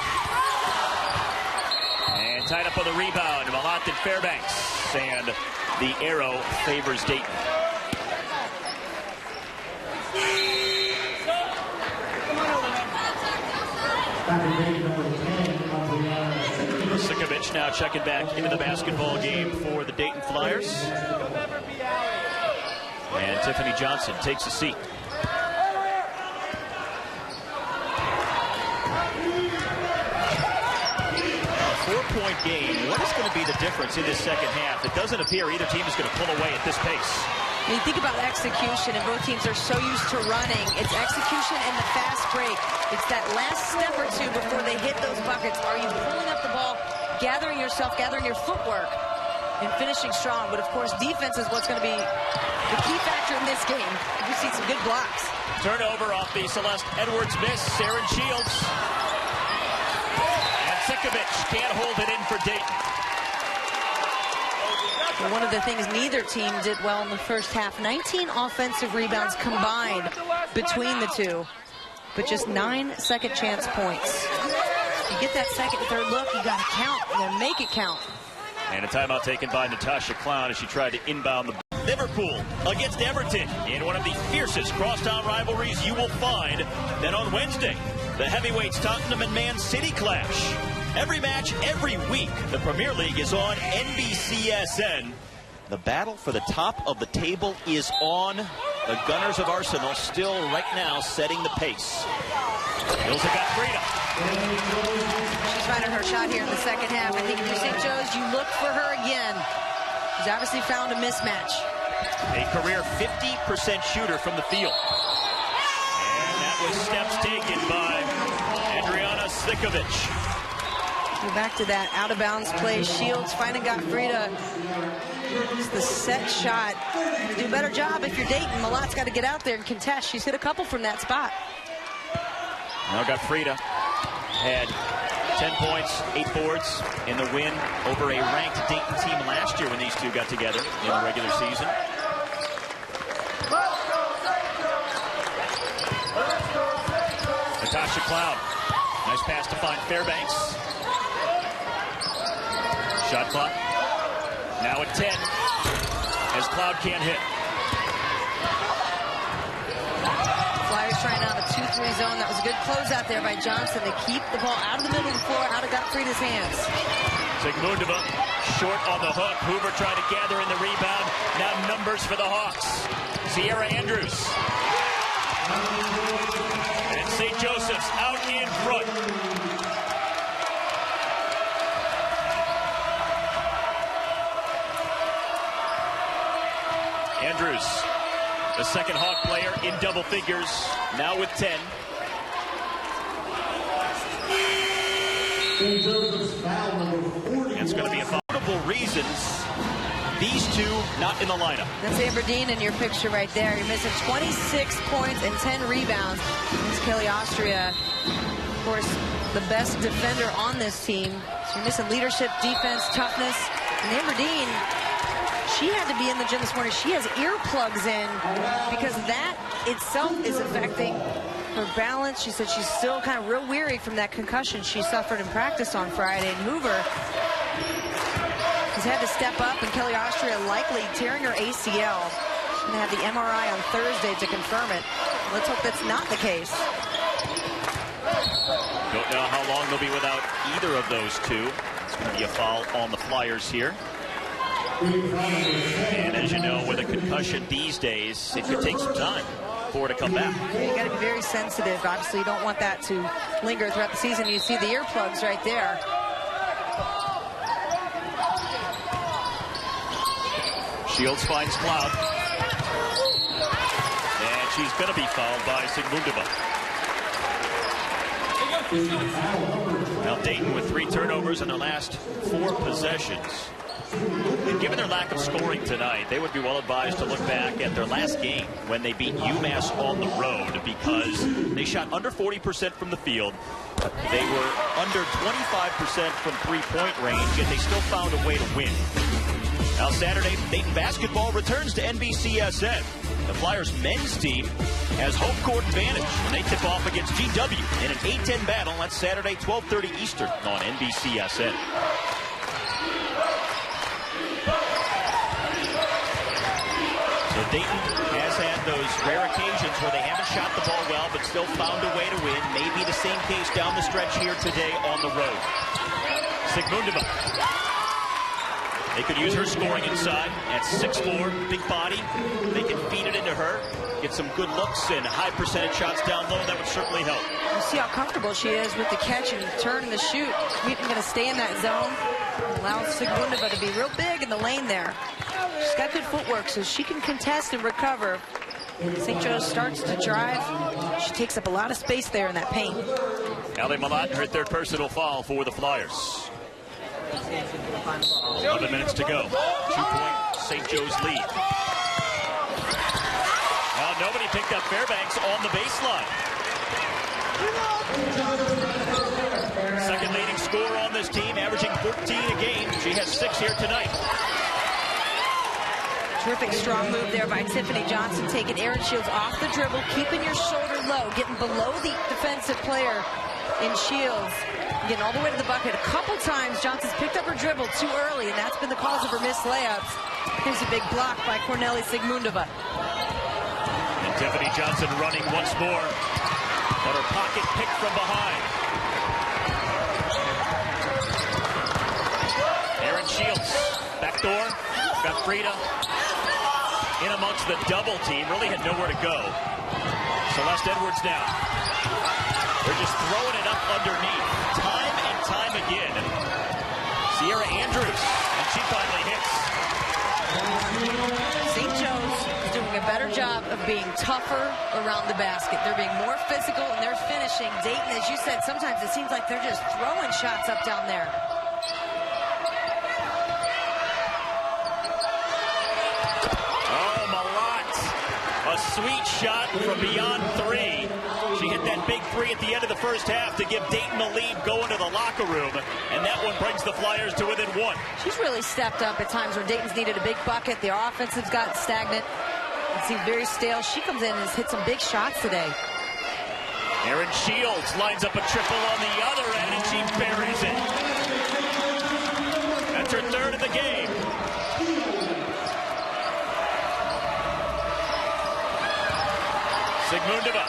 Speaker 2: And tied up on the rebound. Malak and Fairbanks. And the arrow favors Dayton. Sikovic now checking back into the basketball game for the Dayton Flyers. And Tiffany Johnson takes a seat. A 4-point game. What is going to be the difference in this second half? It doesn't appear either team is going to pull away at this pace.
Speaker 1: When you think about execution, and both teams are so used to running, it's execution and the fast break. It's that last step or 2 before they hit those buckets. Are you pulling up the ball, gathering yourself, gathering your footwork, and finishing strong? But of course, defense is what's going to be the key factor in this game. We've seen some good blocks.
Speaker 2: Turnover off the Celeste Edwards miss. Aaron Shields. And Sikovic can't hold it in for Dayton.
Speaker 1: One of the things neither team did well in the first half, 19 offensive rebounds combined between the two, but just 9 second chance points. You get that second, third look, you got to count, and then make it count.
Speaker 2: And a timeout taken by Natasha Clown as she tried to inbound the Liverpool against Everton in one of the fiercest crosstown rivalries you will find. Then on Wednesday, the heavyweights Tottenham and Man City clash. Every match, every week, the Premier League is on NBCSN. The battle for the top of the table is on. The Gunners of Arsenal still right now setting the pace. Ilza got freedom.
Speaker 1: She's finding her shot here in the second half. I think if you're St. Joe's, you look for her again. She's obviously found a mismatch.
Speaker 2: A career 50% shooter from the field. And that was steps taken by Adriana Sikovic.
Speaker 1: Go back to that out-of-bounds play. Shields finally got Frida. It's the set shot. And to do a better job if you're Dayton, Malak's got to get out there and contest. She's hit a couple from that spot.
Speaker 2: Now got Frida. Had 10 points, 8 boards in the win over a ranked Dayton team last year when these two got together in the regular season. Natasha Cloud. Nice pass to find Fairbanks. Shot clock now at 10 as Cloud can't hit.
Speaker 1: Flyers trying out a 2-3 zone. That was a good closeout there by Johnson to keep the ball out of the middle of the floor, out of Gottfried's hands.
Speaker 2: Sigmundova short on the hook. Hoover trying to gather in the rebound. Now numbers for the Hawks. Sierra Andrews. And St. Joseph's out in front. Andrews, the second Hawk player in double figures, now with 10. And going to be a notable reasons. These two not in the lineup.
Speaker 1: That's Aberdeen in your picture right there. You're missing 26 points and 10 rebounds. This is Kelly Austria, of course, the best defender on this team. So you're missing leadership, defense, toughness. And Aberdeen, she had to be in the gym this morning. She has earplugs in because that itself is affecting her balance. She said she's still kind of real weary from that concussion she suffered in practice on Friday. And Hoover has had to step up, and Kelly Austria likely tearing her ACL. She's going to have the MRI on Thursday to confirm it. Let's hope that's not the case.
Speaker 2: Don't know how long they'll be without either of those two. It's going to be a foul on the Flyers here. And as you know, with a concussion these days, it could take some time for it to come back.
Speaker 1: You got to be very sensitive. Obviously, you don't want that to linger throughout the season. You see the earplugs right there.
Speaker 2: Shields finds Cloud. And she's going to be fouled by Sigmundova. Now Dayton with 3 turnovers in their last 4 possessions. And given their lack of scoring tonight, they would be well advised to look back at their last game when they beat UMass on the road, because they shot under 40% from the field. They were under 25% from three-point range, and they still found a way to win. Now Saturday, Dayton basketball returns to NBCSN. The Flyers men's team has home court advantage when they tip off against GW in an A-10 battle. That's Saturday, 12:30 Eastern on NBCSN. So Dayton has had those rare occasions where they haven't shot the ball well but still found a way to win. Maybe the same case down the stretch here today on the road. Sigmundova. They could use her scoring inside at 6'4", big body. They can feed it into her, get some good looks and high percentage shots down low. That would certainly help.
Speaker 1: You see how comfortable she is with the catch and turn and the shoot. Wheaton going to stay in that zone. Allow Sigmundova to be real big in the lane there. She's got good footwork, so she can contest and recover. St. Joe's starts to drive. She takes up a lot of space there in that paint.
Speaker 2: Allie Malat, her 3rd personal foul for the Flyers. 11 minutes to go. 2-point St. Joe's lead. Well, nobody picked up Fairbanks on the baseline. Second leading scorer on this team, averaging 14 a game. She has 6 here tonight.
Speaker 1: Terrific strong move there by Tiffany Johnson, taking Erin Shields off the dribble, keeping your shoulder low, getting below the defensive player in Shields, getting all the way to the bucket. A couple times Johnson's picked up her dribble too early, and that's been the cause of her missed layups. Here's a big block by Corneli Sigmundova.
Speaker 2: And Tiffany Johnson running once more, but her pocket picked from behind. Erin Shields, backdoor, got Frida in amongst the double team, really had nowhere to go. Celeste Edwards now. They're just throwing it up underneath, time and time again. Sierra Andrews, and she finally hits.
Speaker 1: St. Joe's is doing a better job of being tougher around the basket. They're being more physical, and they're finishing. Dayton, as you said, sometimes it seems like they're just throwing shots up down there.
Speaker 2: A sweet shot from beyond 3. She hit that big 3 at the end of the first half to give Dayton the lead going to the locker room. And that one brings the Flyers to within 1.
Speaker 1: She's really stepped up at times when Dayton's needed a big bucket. Their offense has gotten stagnant. It seems very stale. She comes in and has hit some big shots today.
Speaker 2: Erin Shields lines up a triple on the other end, and she buries it. That's her 3rd of the game. Sigmundova.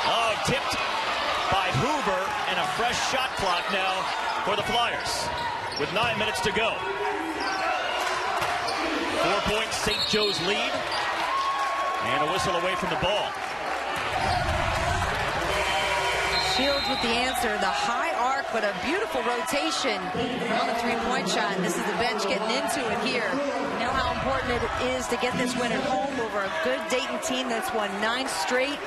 Speaker 2: Oh, tipped by Hoover, and a fresh shot clock now for the Flyers with 9 minutes to go. 4-point St. Joe's lead, and a whistle away from the ball.
Speaker 1: Shields with the answer, the high arc, but a beautiful rotation on the 3-point shot. And this is the bench getting into it here. You know how important it is to get this win at home over a good Dayton team that's won 9 straight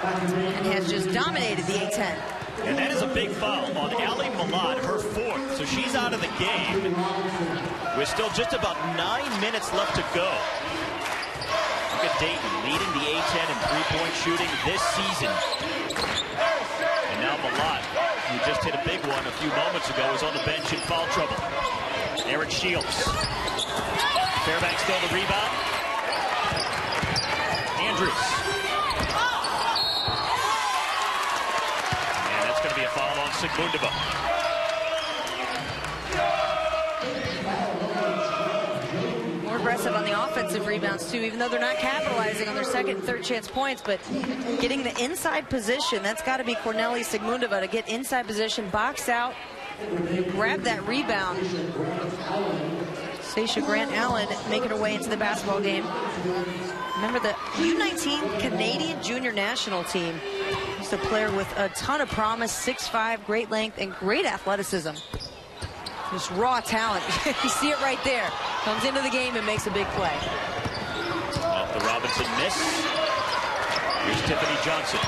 Speaker 1: and has just dominated the A-10.
Speaker 2: And that is a big foul on Ali Malad, her fourth. So she's out of the game with still just about 9 minutes left to go. Look at Dayton leading the A-10 in three-point shooting this season. And now Malad, who just hit a big one a few moments ago, is on the bench in foul trouble. Aaron Shields. Fairbanks stole the rebound. Andrews. And that's going to be a foul on Sigmundova.
Speaker 1: More aggressive on the offensive rebounds, too, even though they're not capitalizing on their second and third chance points, but getting the inside position, that's got to be Corneli Sigmundova to get inside position, box out, grab that rebound. Sasha Grant Allen making her way into the basketball game. Remember the U19 Canadian junior national team. Just a player with a ton of promise, 6'5", great length, and great athleticism. Just raw talent. You see it right there. Comes into the game and makes a big play.
Speaker 2: Off the Robinson miss. Here's Tiffany Johnson.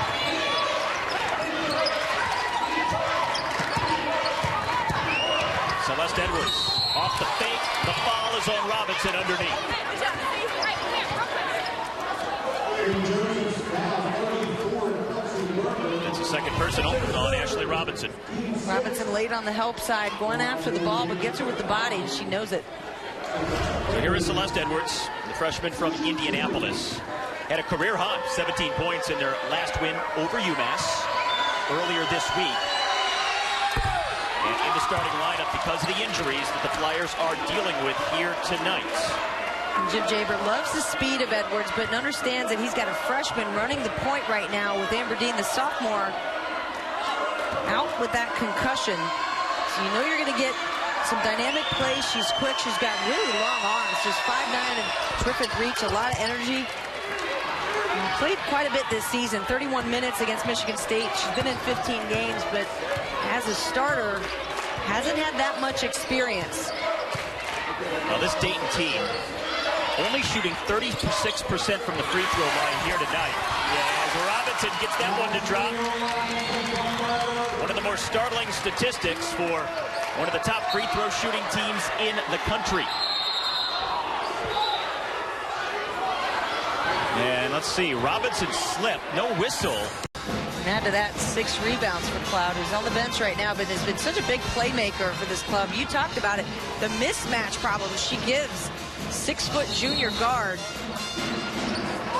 Speaker 2: Celeste Edwards off the fake. The foul is on Robinson underneath. That's a second personal on Ashley Robinson.
Speaker 1: Robinson late on the help side, going after the ball, but gets her with the body, and she knows it.
Speaker 2: So here is Celeste Edwards, the freshman from Indianapolis. Had a career high, 17 points in their last win over UMass earlier this week. And in the starting lineup because of the injuries that the Flyers are dealing with here tonight.
Speaker 1: Jim Jabert loves the speed of Edwards, but understands that he's got a freshman running the point right now with Amber Dean, the sophomore, out with that concussion. So you know you're going to get some dynamic play. She's quick. She's got really long arms. Just 5'9" and terrific reach, a lot of energy. Played quite a bit this season, 31 minutes against Michigan State. She's been in 15 games, but as a starter, hasn't had that much experience.
Speaker 2: Now this Dayton team only shooting 36% from the free throw line here tonight. As Robinson gets that one to drop. One of the more startling statistics for one of the top free throw shooting teams in the country. And let's see, Robinson slipped, no whistle.
Speaker 1: And add to that 6 rebounds for Cloud, who's on the bench right now, but has been such a big playmaker for this club. You talked about it, the mismatch problems she gives. 6-foot junior guard.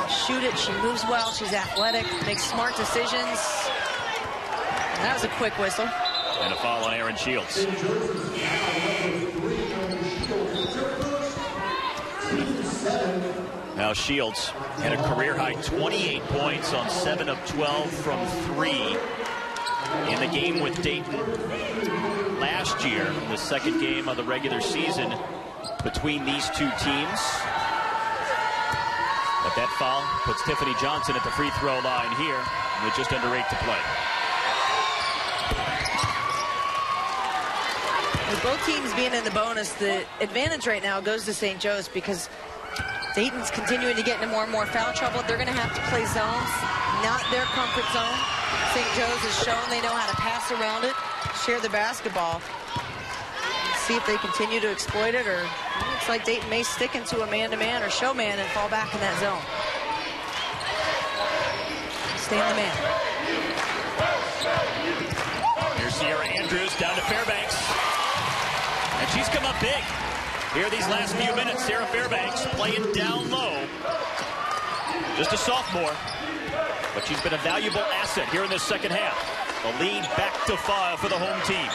Speaker 1: Shoot it, she moves well, she's athletic, makes smart decisions. And that was a quick whistle.
Speaker 2: And a foul on Aaron Shields. Now Shields had a career-high 28 points on 7 of 12 from 3 in the game with Dayton last year, the second game of the regular season between these two teams. But that foul puts Tiffany Johnson at the free throw line here with just under 8 to play.
Speaker 1: With both teams being in the bonus, the advantage right now goes to St. Joe's because Dayton's continuing to get into more and more foul trouble. They're going to have to play zones, not their comfort zone. St. Joe's has shown they know how to pass around it, share the basketball. See if they continue to exploit it, or it looks like Dayton may stick into a man-to-man or show man and fall back in that zone. Stay in the man.
Speaker 2: Here's Sierra Andrews down to Fairbanks. And she's come up big. Here these last few minutes, Sarah Fairbanks playing down low. Just a sophomore, but she's been a valuable asset here in this second half. The lead back to 5 for the home team.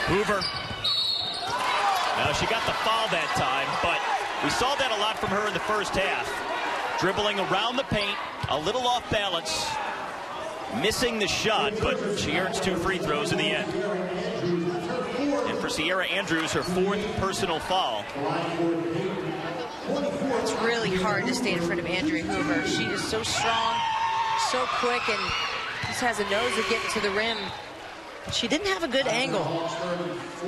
Speaker 2: Hoover. Now she got the foul that time, but we saw that a lot from her in the first half. Dribbling around the paint, a little off balance, missing the shot, but she earns 2 free throws in the end. And for Sierra Andrews, her 4th personal foul.
Speaker 1: It's really hard to stay in front of Andrea Hoover. She is so strong, so quick, and just has a nose of getting to the rim. She didn't have a good angle,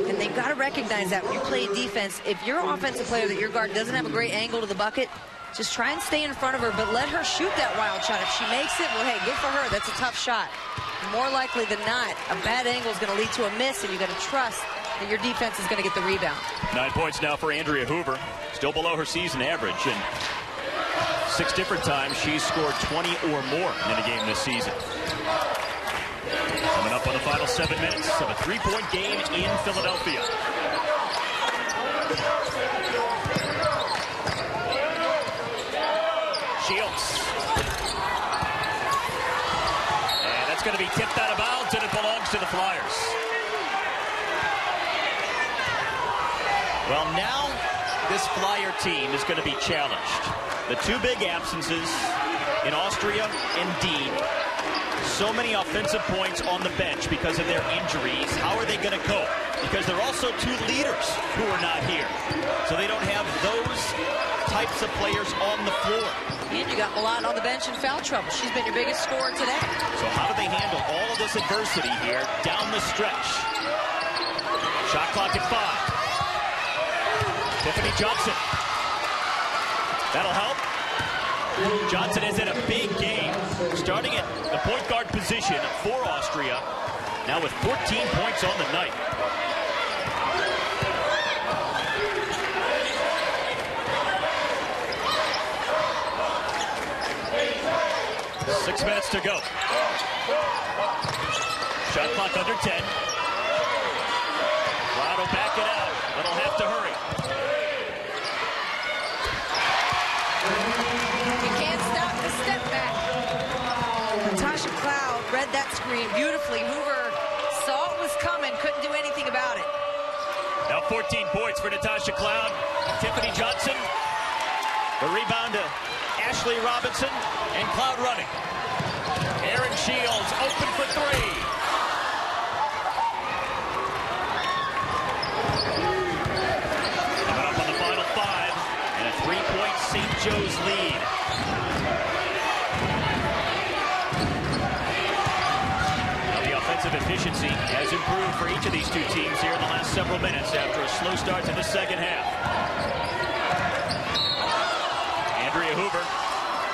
Speaker 1: and they've got to recognize that when you're playing defense. If you're an offensive player that your guard doesn't have a great angle to the bucket, Just try and stay in front of her, but let her shoot that wild shot. If she makes it, well, hey, good for her. That's a tough shot. More likely than not, a bad angle is going to lead to a miss, and you got to trust that your defense is going to get the rebound. 9
Speaker 2: points now for Andrea Hoover. Still below her season average, and 6 different times she's scored 20 or more in a game this season. Coming up on the final 7 minutes of a 3-point game in Philadelphia. Shields. And that's going to be tipped out of bounds, and it belongs to the Flyers. Well, now this Flyer team is going to be challenged. The 2 big absences in Austria and Dean. So many offensive points on the bench because of their injuries. How are they going to cope? Because they're also 2 leaders who are not here. So they don't have those types of players on the floor.
Speaker 1: And you got Milan on the bench in foul trouble. She's been your biggest scorer today.
Speaker 2: So how do they handle all of this adversity here down the stretch? Shot clock at 5. Tiffany Johnson. That'll help. Johnson is in a big game, starting at the point guard position for Austria, now with 14 points on the night. Six minutes to go. Shot clock under 10. Cloud will back it out, but he'll have to hurry.
Speaker 1: Natasha Cloud read that screen beautifully. Hoover saw it was coming, couldn't do anything about it.
Speaker 2: Now 14 points for Natasha Cloud. Tiffany Johnson. The rebound to Ashley Robinson, and Cloud running. Erin Shields open for 3. Coming up on the final 5, and a 3-point St. Joe's lead. Offensive efficiency has improved for each of these 2 teams here in the last several minutes after a slow start to the second half. Andrea Hoover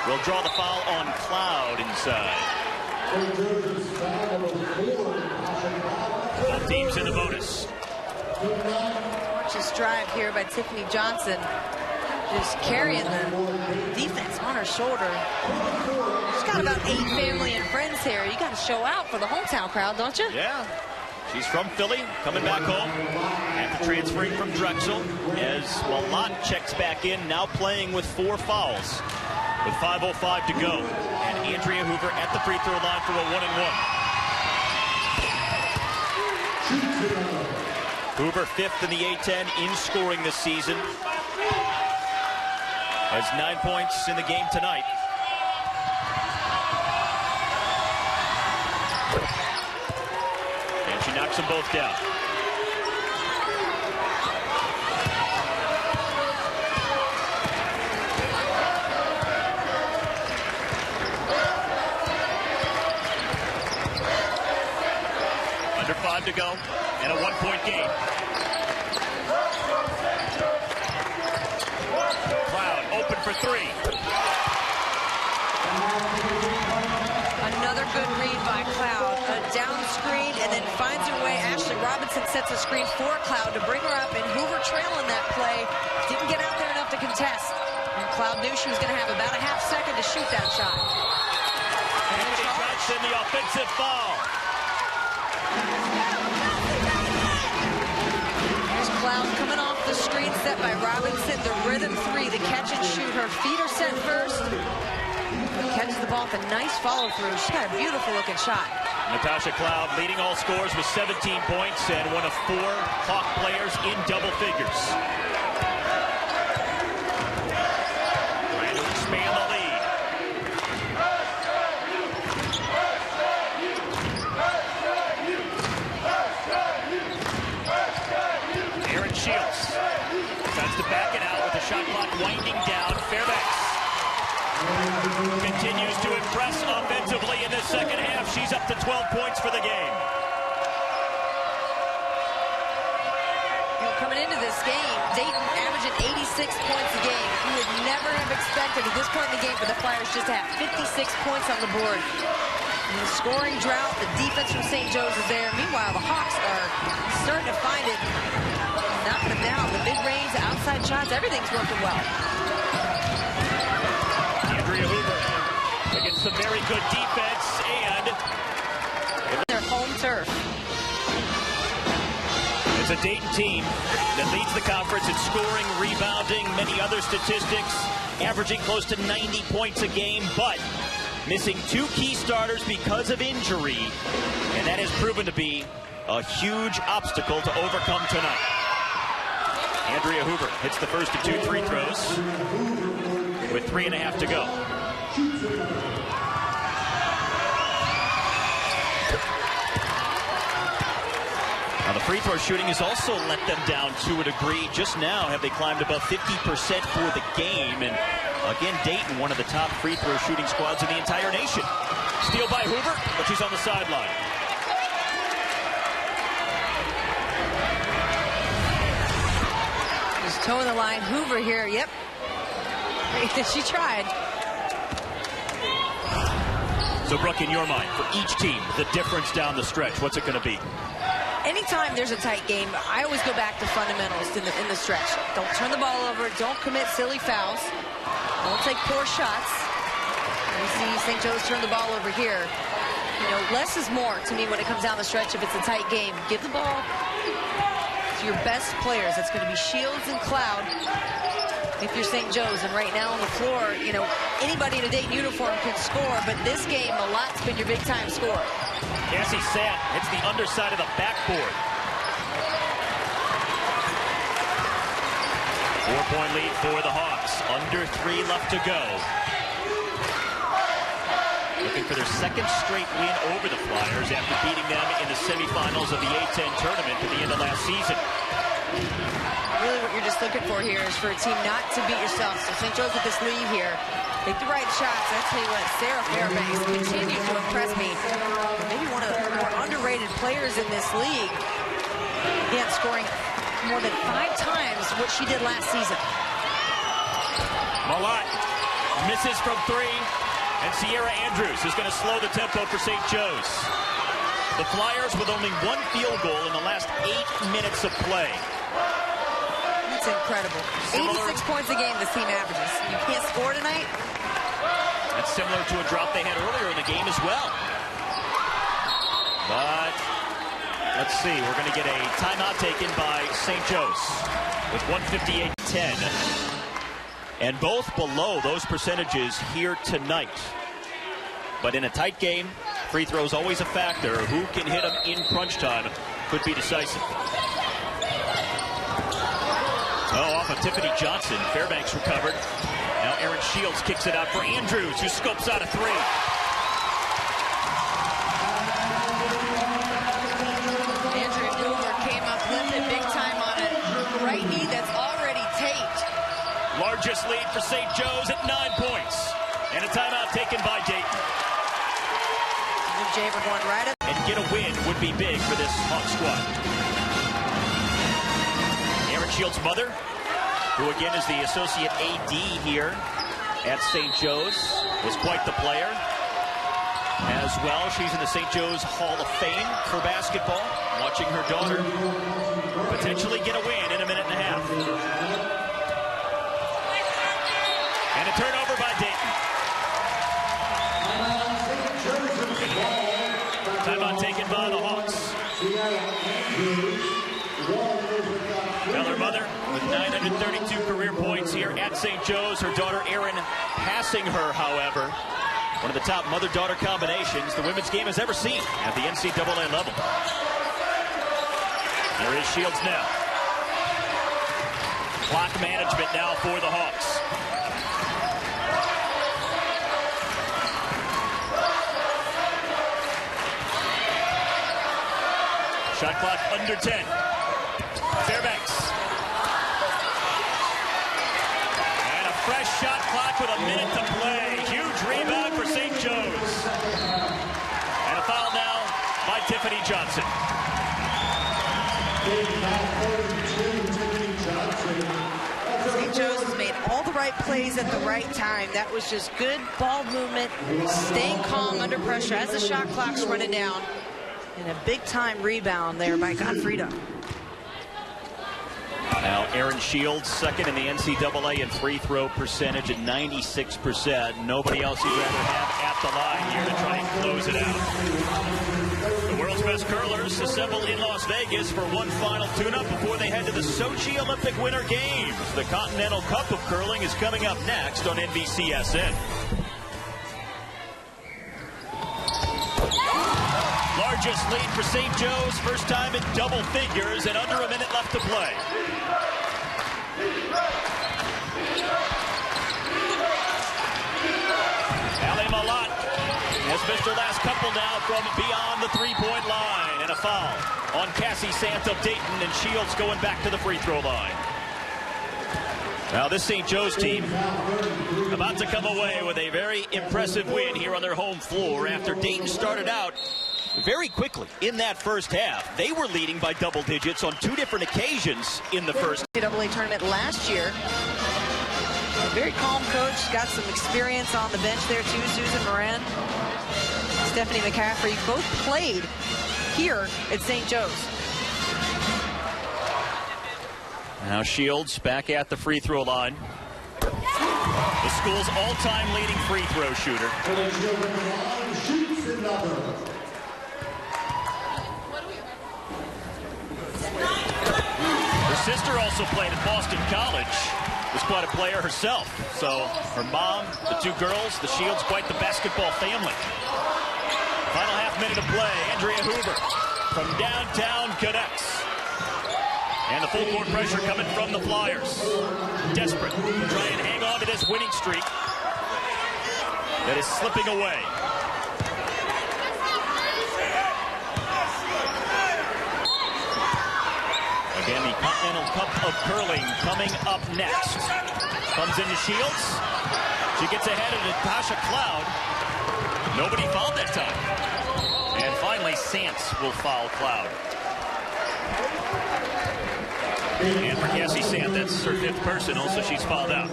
Speaker 2: will draw the foul on Cloud inside. Both teams in the bonus.
Speaker 1: Just drive here by Tiffany Johnson, just carrying the defense on her shoulder. She's got about 8 family and friends here. You got to show out for the hometown crowd, don't you?
Speaker 2: Yeah. She's from Philly, coming back home after transferring from Drexel as Malott checks back in, now playing with 4 fouls with 5:05 to go. And Andrea Hoover at the free throw line for a 1-and-1. Hoover 5th in the A-10 in scoring this season. Has 9 points in the game tonight. And she knocks them both down. Under 5 to go, and a 1-point game. Cloud open for 3.
Speaker 1: Another good read by Cloud. A down screen and then finds her way. Ashley Robinson sets a screen for Cloud to bring her up, and Hoover trailing that play. Didn't get out there enough to contest. And Cloud knew she was going to have about a half second to shoot that shot.
Speaker 2: Tiffany Johnson, the offensive foul.
Speaker 1: Here's Cloud coming off the screen set by Robinson. The rhythm 3, the catch and shoot. Her feet are set first. Catches the ball with a nice follow through. She's got a beautiful looking shot.
Speaker 2: Natasha Cloud leading all scores with 17 points and one of 4 Hawk players in double figures. Trying to expand the lead. Erin Shields tries to back it out with the shot clock winding down. Fairbanks continues to impress offensively in the second half. She's up to 12 points for the game.
Speaker 1: Coming into this game. Dayton averaging 86 points a game. You would never have expected at this point in the game for the Flyers just to have 56 points on the board. And the scoring drought, the defense from St. Joe's is there. Meanwhile, the Hawks are starting to find it, knocking them down. The mid-range, the outside shots, everything's working well.
Speaker 2: Andrea Hoover against some very good defense, and
Speaker 1: their home turf.
Speaker 2: it's a Dayton team that leads the conference in scoring, rebounding, many other statistics, averaging close to 90 points a game, but missing two key starters because of injury, and that has proven to be a huge obstacle to overcome tonight. Andrea Hoover hits the first of 2 free throws with 3.5 to go. Now the free throw shooting has also let them down to a degree. Just now have they climbed above 50% for the game, and again, Dayton, one of the top free throw shooting squads in the entire nation. Steal by Hoover, but she's on the sideline.
Speaker 1: Just toeing the line. Hoover here. Yep. She tried.
Speaker 2: So, Brooke, in your mind, for each team, the difference down the stretch, what's it going to be?
Speaker 1: Anytime there's a tight game, I always go back to fundamentals in the stretch. Don't turn the ball over. Don't commit silly fouls. Don't take poor shots. You see St. Joe's turn the ball over here. You know, less is more to me when it comes down the stretch if it's a tight game. Give the ball to your best players. It's going to be Shields and Cloud if you're St. Joe's. And right now on the floor, you know, anybody in a Dayton uniform can score, but this game, a lot's been your big-time score.
Speaker 2: Cassie Sant hits the underside of the backboard. 4-point lead for the Hawks. Under 3 left to go. Looking for their second straight win over the Flyers after beating them in the semifinals of the A-10 tournament at the end of last season.
Speaker 1: Really what you're just looking for here is for a team not to beat yourself. So St. Joe's with this lead here. Take the right shots. I tell you what, Sarah Fairbanks continues to impress me. Maybe one of the more underrated players in this league. Again, scoring more than 5 times what she did last season.
Speaker 2: Malott misses from 3, and Sierra Andrews is going to slow the tempo for St. Joe's. The Flyers with only 1 field goal in the last 8 minutes of play.
Speaker 1: That's incredible. 86 points a game this team averages. You can't score tonight?
Speaker 2: That's similar to a drop they had earlier in the game as well. But let's see, we're going to get a timeout taken by St. Joe's with 158-10. And both below those percentages here tonight. But in a tight game, free throws always a factor. Who can hit them in crunch time could be decisive. Oh, off of Tiffany Johnson. Fairbanks recovered. Now Aaron Shields kicks it out for Andrews, who scopes out a 3.
Speaker 1: Andrea Hoover came up lifted big time on a right knee that's already taped.
Speaker 2: Largest lead for St. Joe's at 9 points. And a timeout taken by Dayton.
Speaker 1: Jaber going right up.
Speaker 2: And get a win would be big for this Hawk squad. Aaron Shields' mother, who again is the associate AD here at St. Joe's, was quite the player as well. She's in the St. Joe's Hall of Fame for basketball. Watching her daughter potentially get a win in a minute and a half. And a turnover by Dayton. Timeout taken by the Hawks. Well, her mother with 932 career points here at St. Joe's. Her daughter Erin passing her, however. One of the top mother-daughter combinations the women's game has ever seen at the NCAA level. There is Shields now. Clock management now for the Hawks. Shot clock under 10. Fairbanks. And a fresh shot clock with a minute to play. Huge rebound for St. Joe's. And a foul now by Tiffany Johnson.
Speaker 1: right plays at the right time. That was just good ball movement, staying calm under pressure as the shot clock's running down. And a big-time rebound there by Godfreda.
Speaker 2: Now Aaron Shields, second in the NCAA in free throw percentage at 96%. Nobody else you'd rather have at the line here to try and close it out. The world's best curlers assemble in Las Vegas for one final tune-up before they head to the Sochi Olympic Winter Games. The Continental Cup of Curling is coming up next on NBCSN. Largest lead for St. Joe's, first time in double figures, and under a minute left to play. Ali Malat has missed her last couple now from beyond the three-point line, and a foul on Cassie Sant of Dayton, and Shields going back to the free throw line. Now this St. Joe's team about to come away with a very impressive win here on their home floor after Dayton started out very quickly in that first half. They were leading by double digits on two different occasions in the first
Speaker 1: NCAA tournament last year. A very calm coach, got some experience on the bench there too. Susan Moran, Stephanie McCaffrey, both played here at St. Joe's.
Speaker 2: Now Shields back at the free throw line. The school's all-time leading free throw shooter. Her sister also played at Boston College. Was quite a player herself. So her mom, the two girls, the Shields, quite the basketball family. Final half minute of play. Andrea Hoover from downtown connects. And the full court pressure coming from the Flyers. Desperate to try and hang on to this winning streak that is slipping away. Again, the Continental Cup of Curling coming up next. Comes into Shields. She gets ahead of Natasha Cloud. Nobody fouled that time. And finally, Sants will foul Cloud. And for Cassie Sant, that's her fifth personal, so she's fouled out.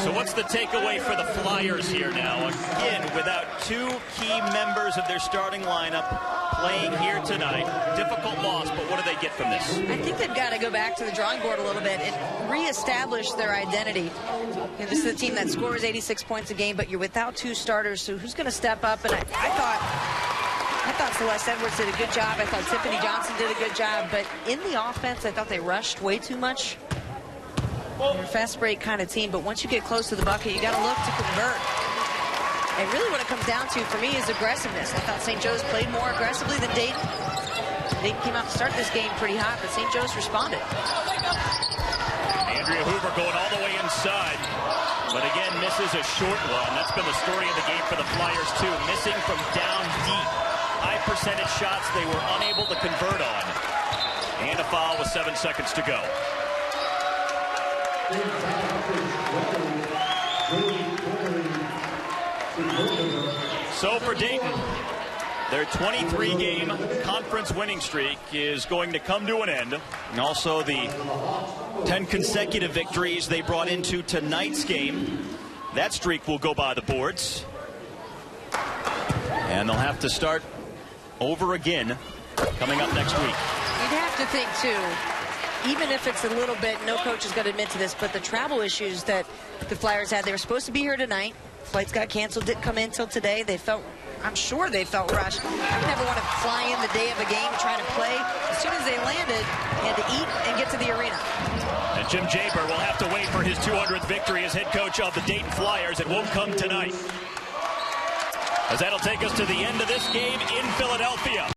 Speaker 2: So what's the takeaway for the Flyers here now? Again, without two key members of their starting lineup playing here tonight. Difficult loss, but what do they get from this?
Speaker 1: I think they've got to go back to the drawing board a little bit and reestablish their identity. You know, this is a team that scores 86 points a game, but you're without two starters, so who's going to step up? And I thought Celeste Edwards did a good job. I thought Tiffany Johnson did a good job. But in the offense, I thought they rushed way too much. They're a fast break kind of team, but once you get close to the bucket, you got to look to convert. And really what it comes down to for me is aggressiveness. I thought St. Joe's played more aggressively than Dayton. Dayton came out to start this game pretty hot, but St. Joe's responded.
Speaker 2: Andrea Hoover going all the way inside, but again misses a short one. That's been the story of the game for the Flyers too. Missing from down deep. High percentage shots they were unable to convert on. And a foul with 7 seconds to go. So for Dayton, their 23-game conference winning streak is going to come to an end. And also the 10 consecutive victories they brought into tonight's game. That streak will go by the boards. And they'll have to start over again coming up next week.
Speaker 1: You'd have to think, too, even if it's a little bit, no coach is going to admit to this, but the travel issues that the Flyers had, they were supposed to be here tonight. Flights got canceled, didn't come in until today. They felt, I'm sure they felt rushed. I would never want to fly in the day of a game and try to play. As soon as they landed, they had to eat and get to the arena.
Speaker 2: And Jim Jaber will have to wait for his 200th victory as head coach of the Dayton Flyers. It won't come tonight, as that'll take us to the end of this game in Philadelphia.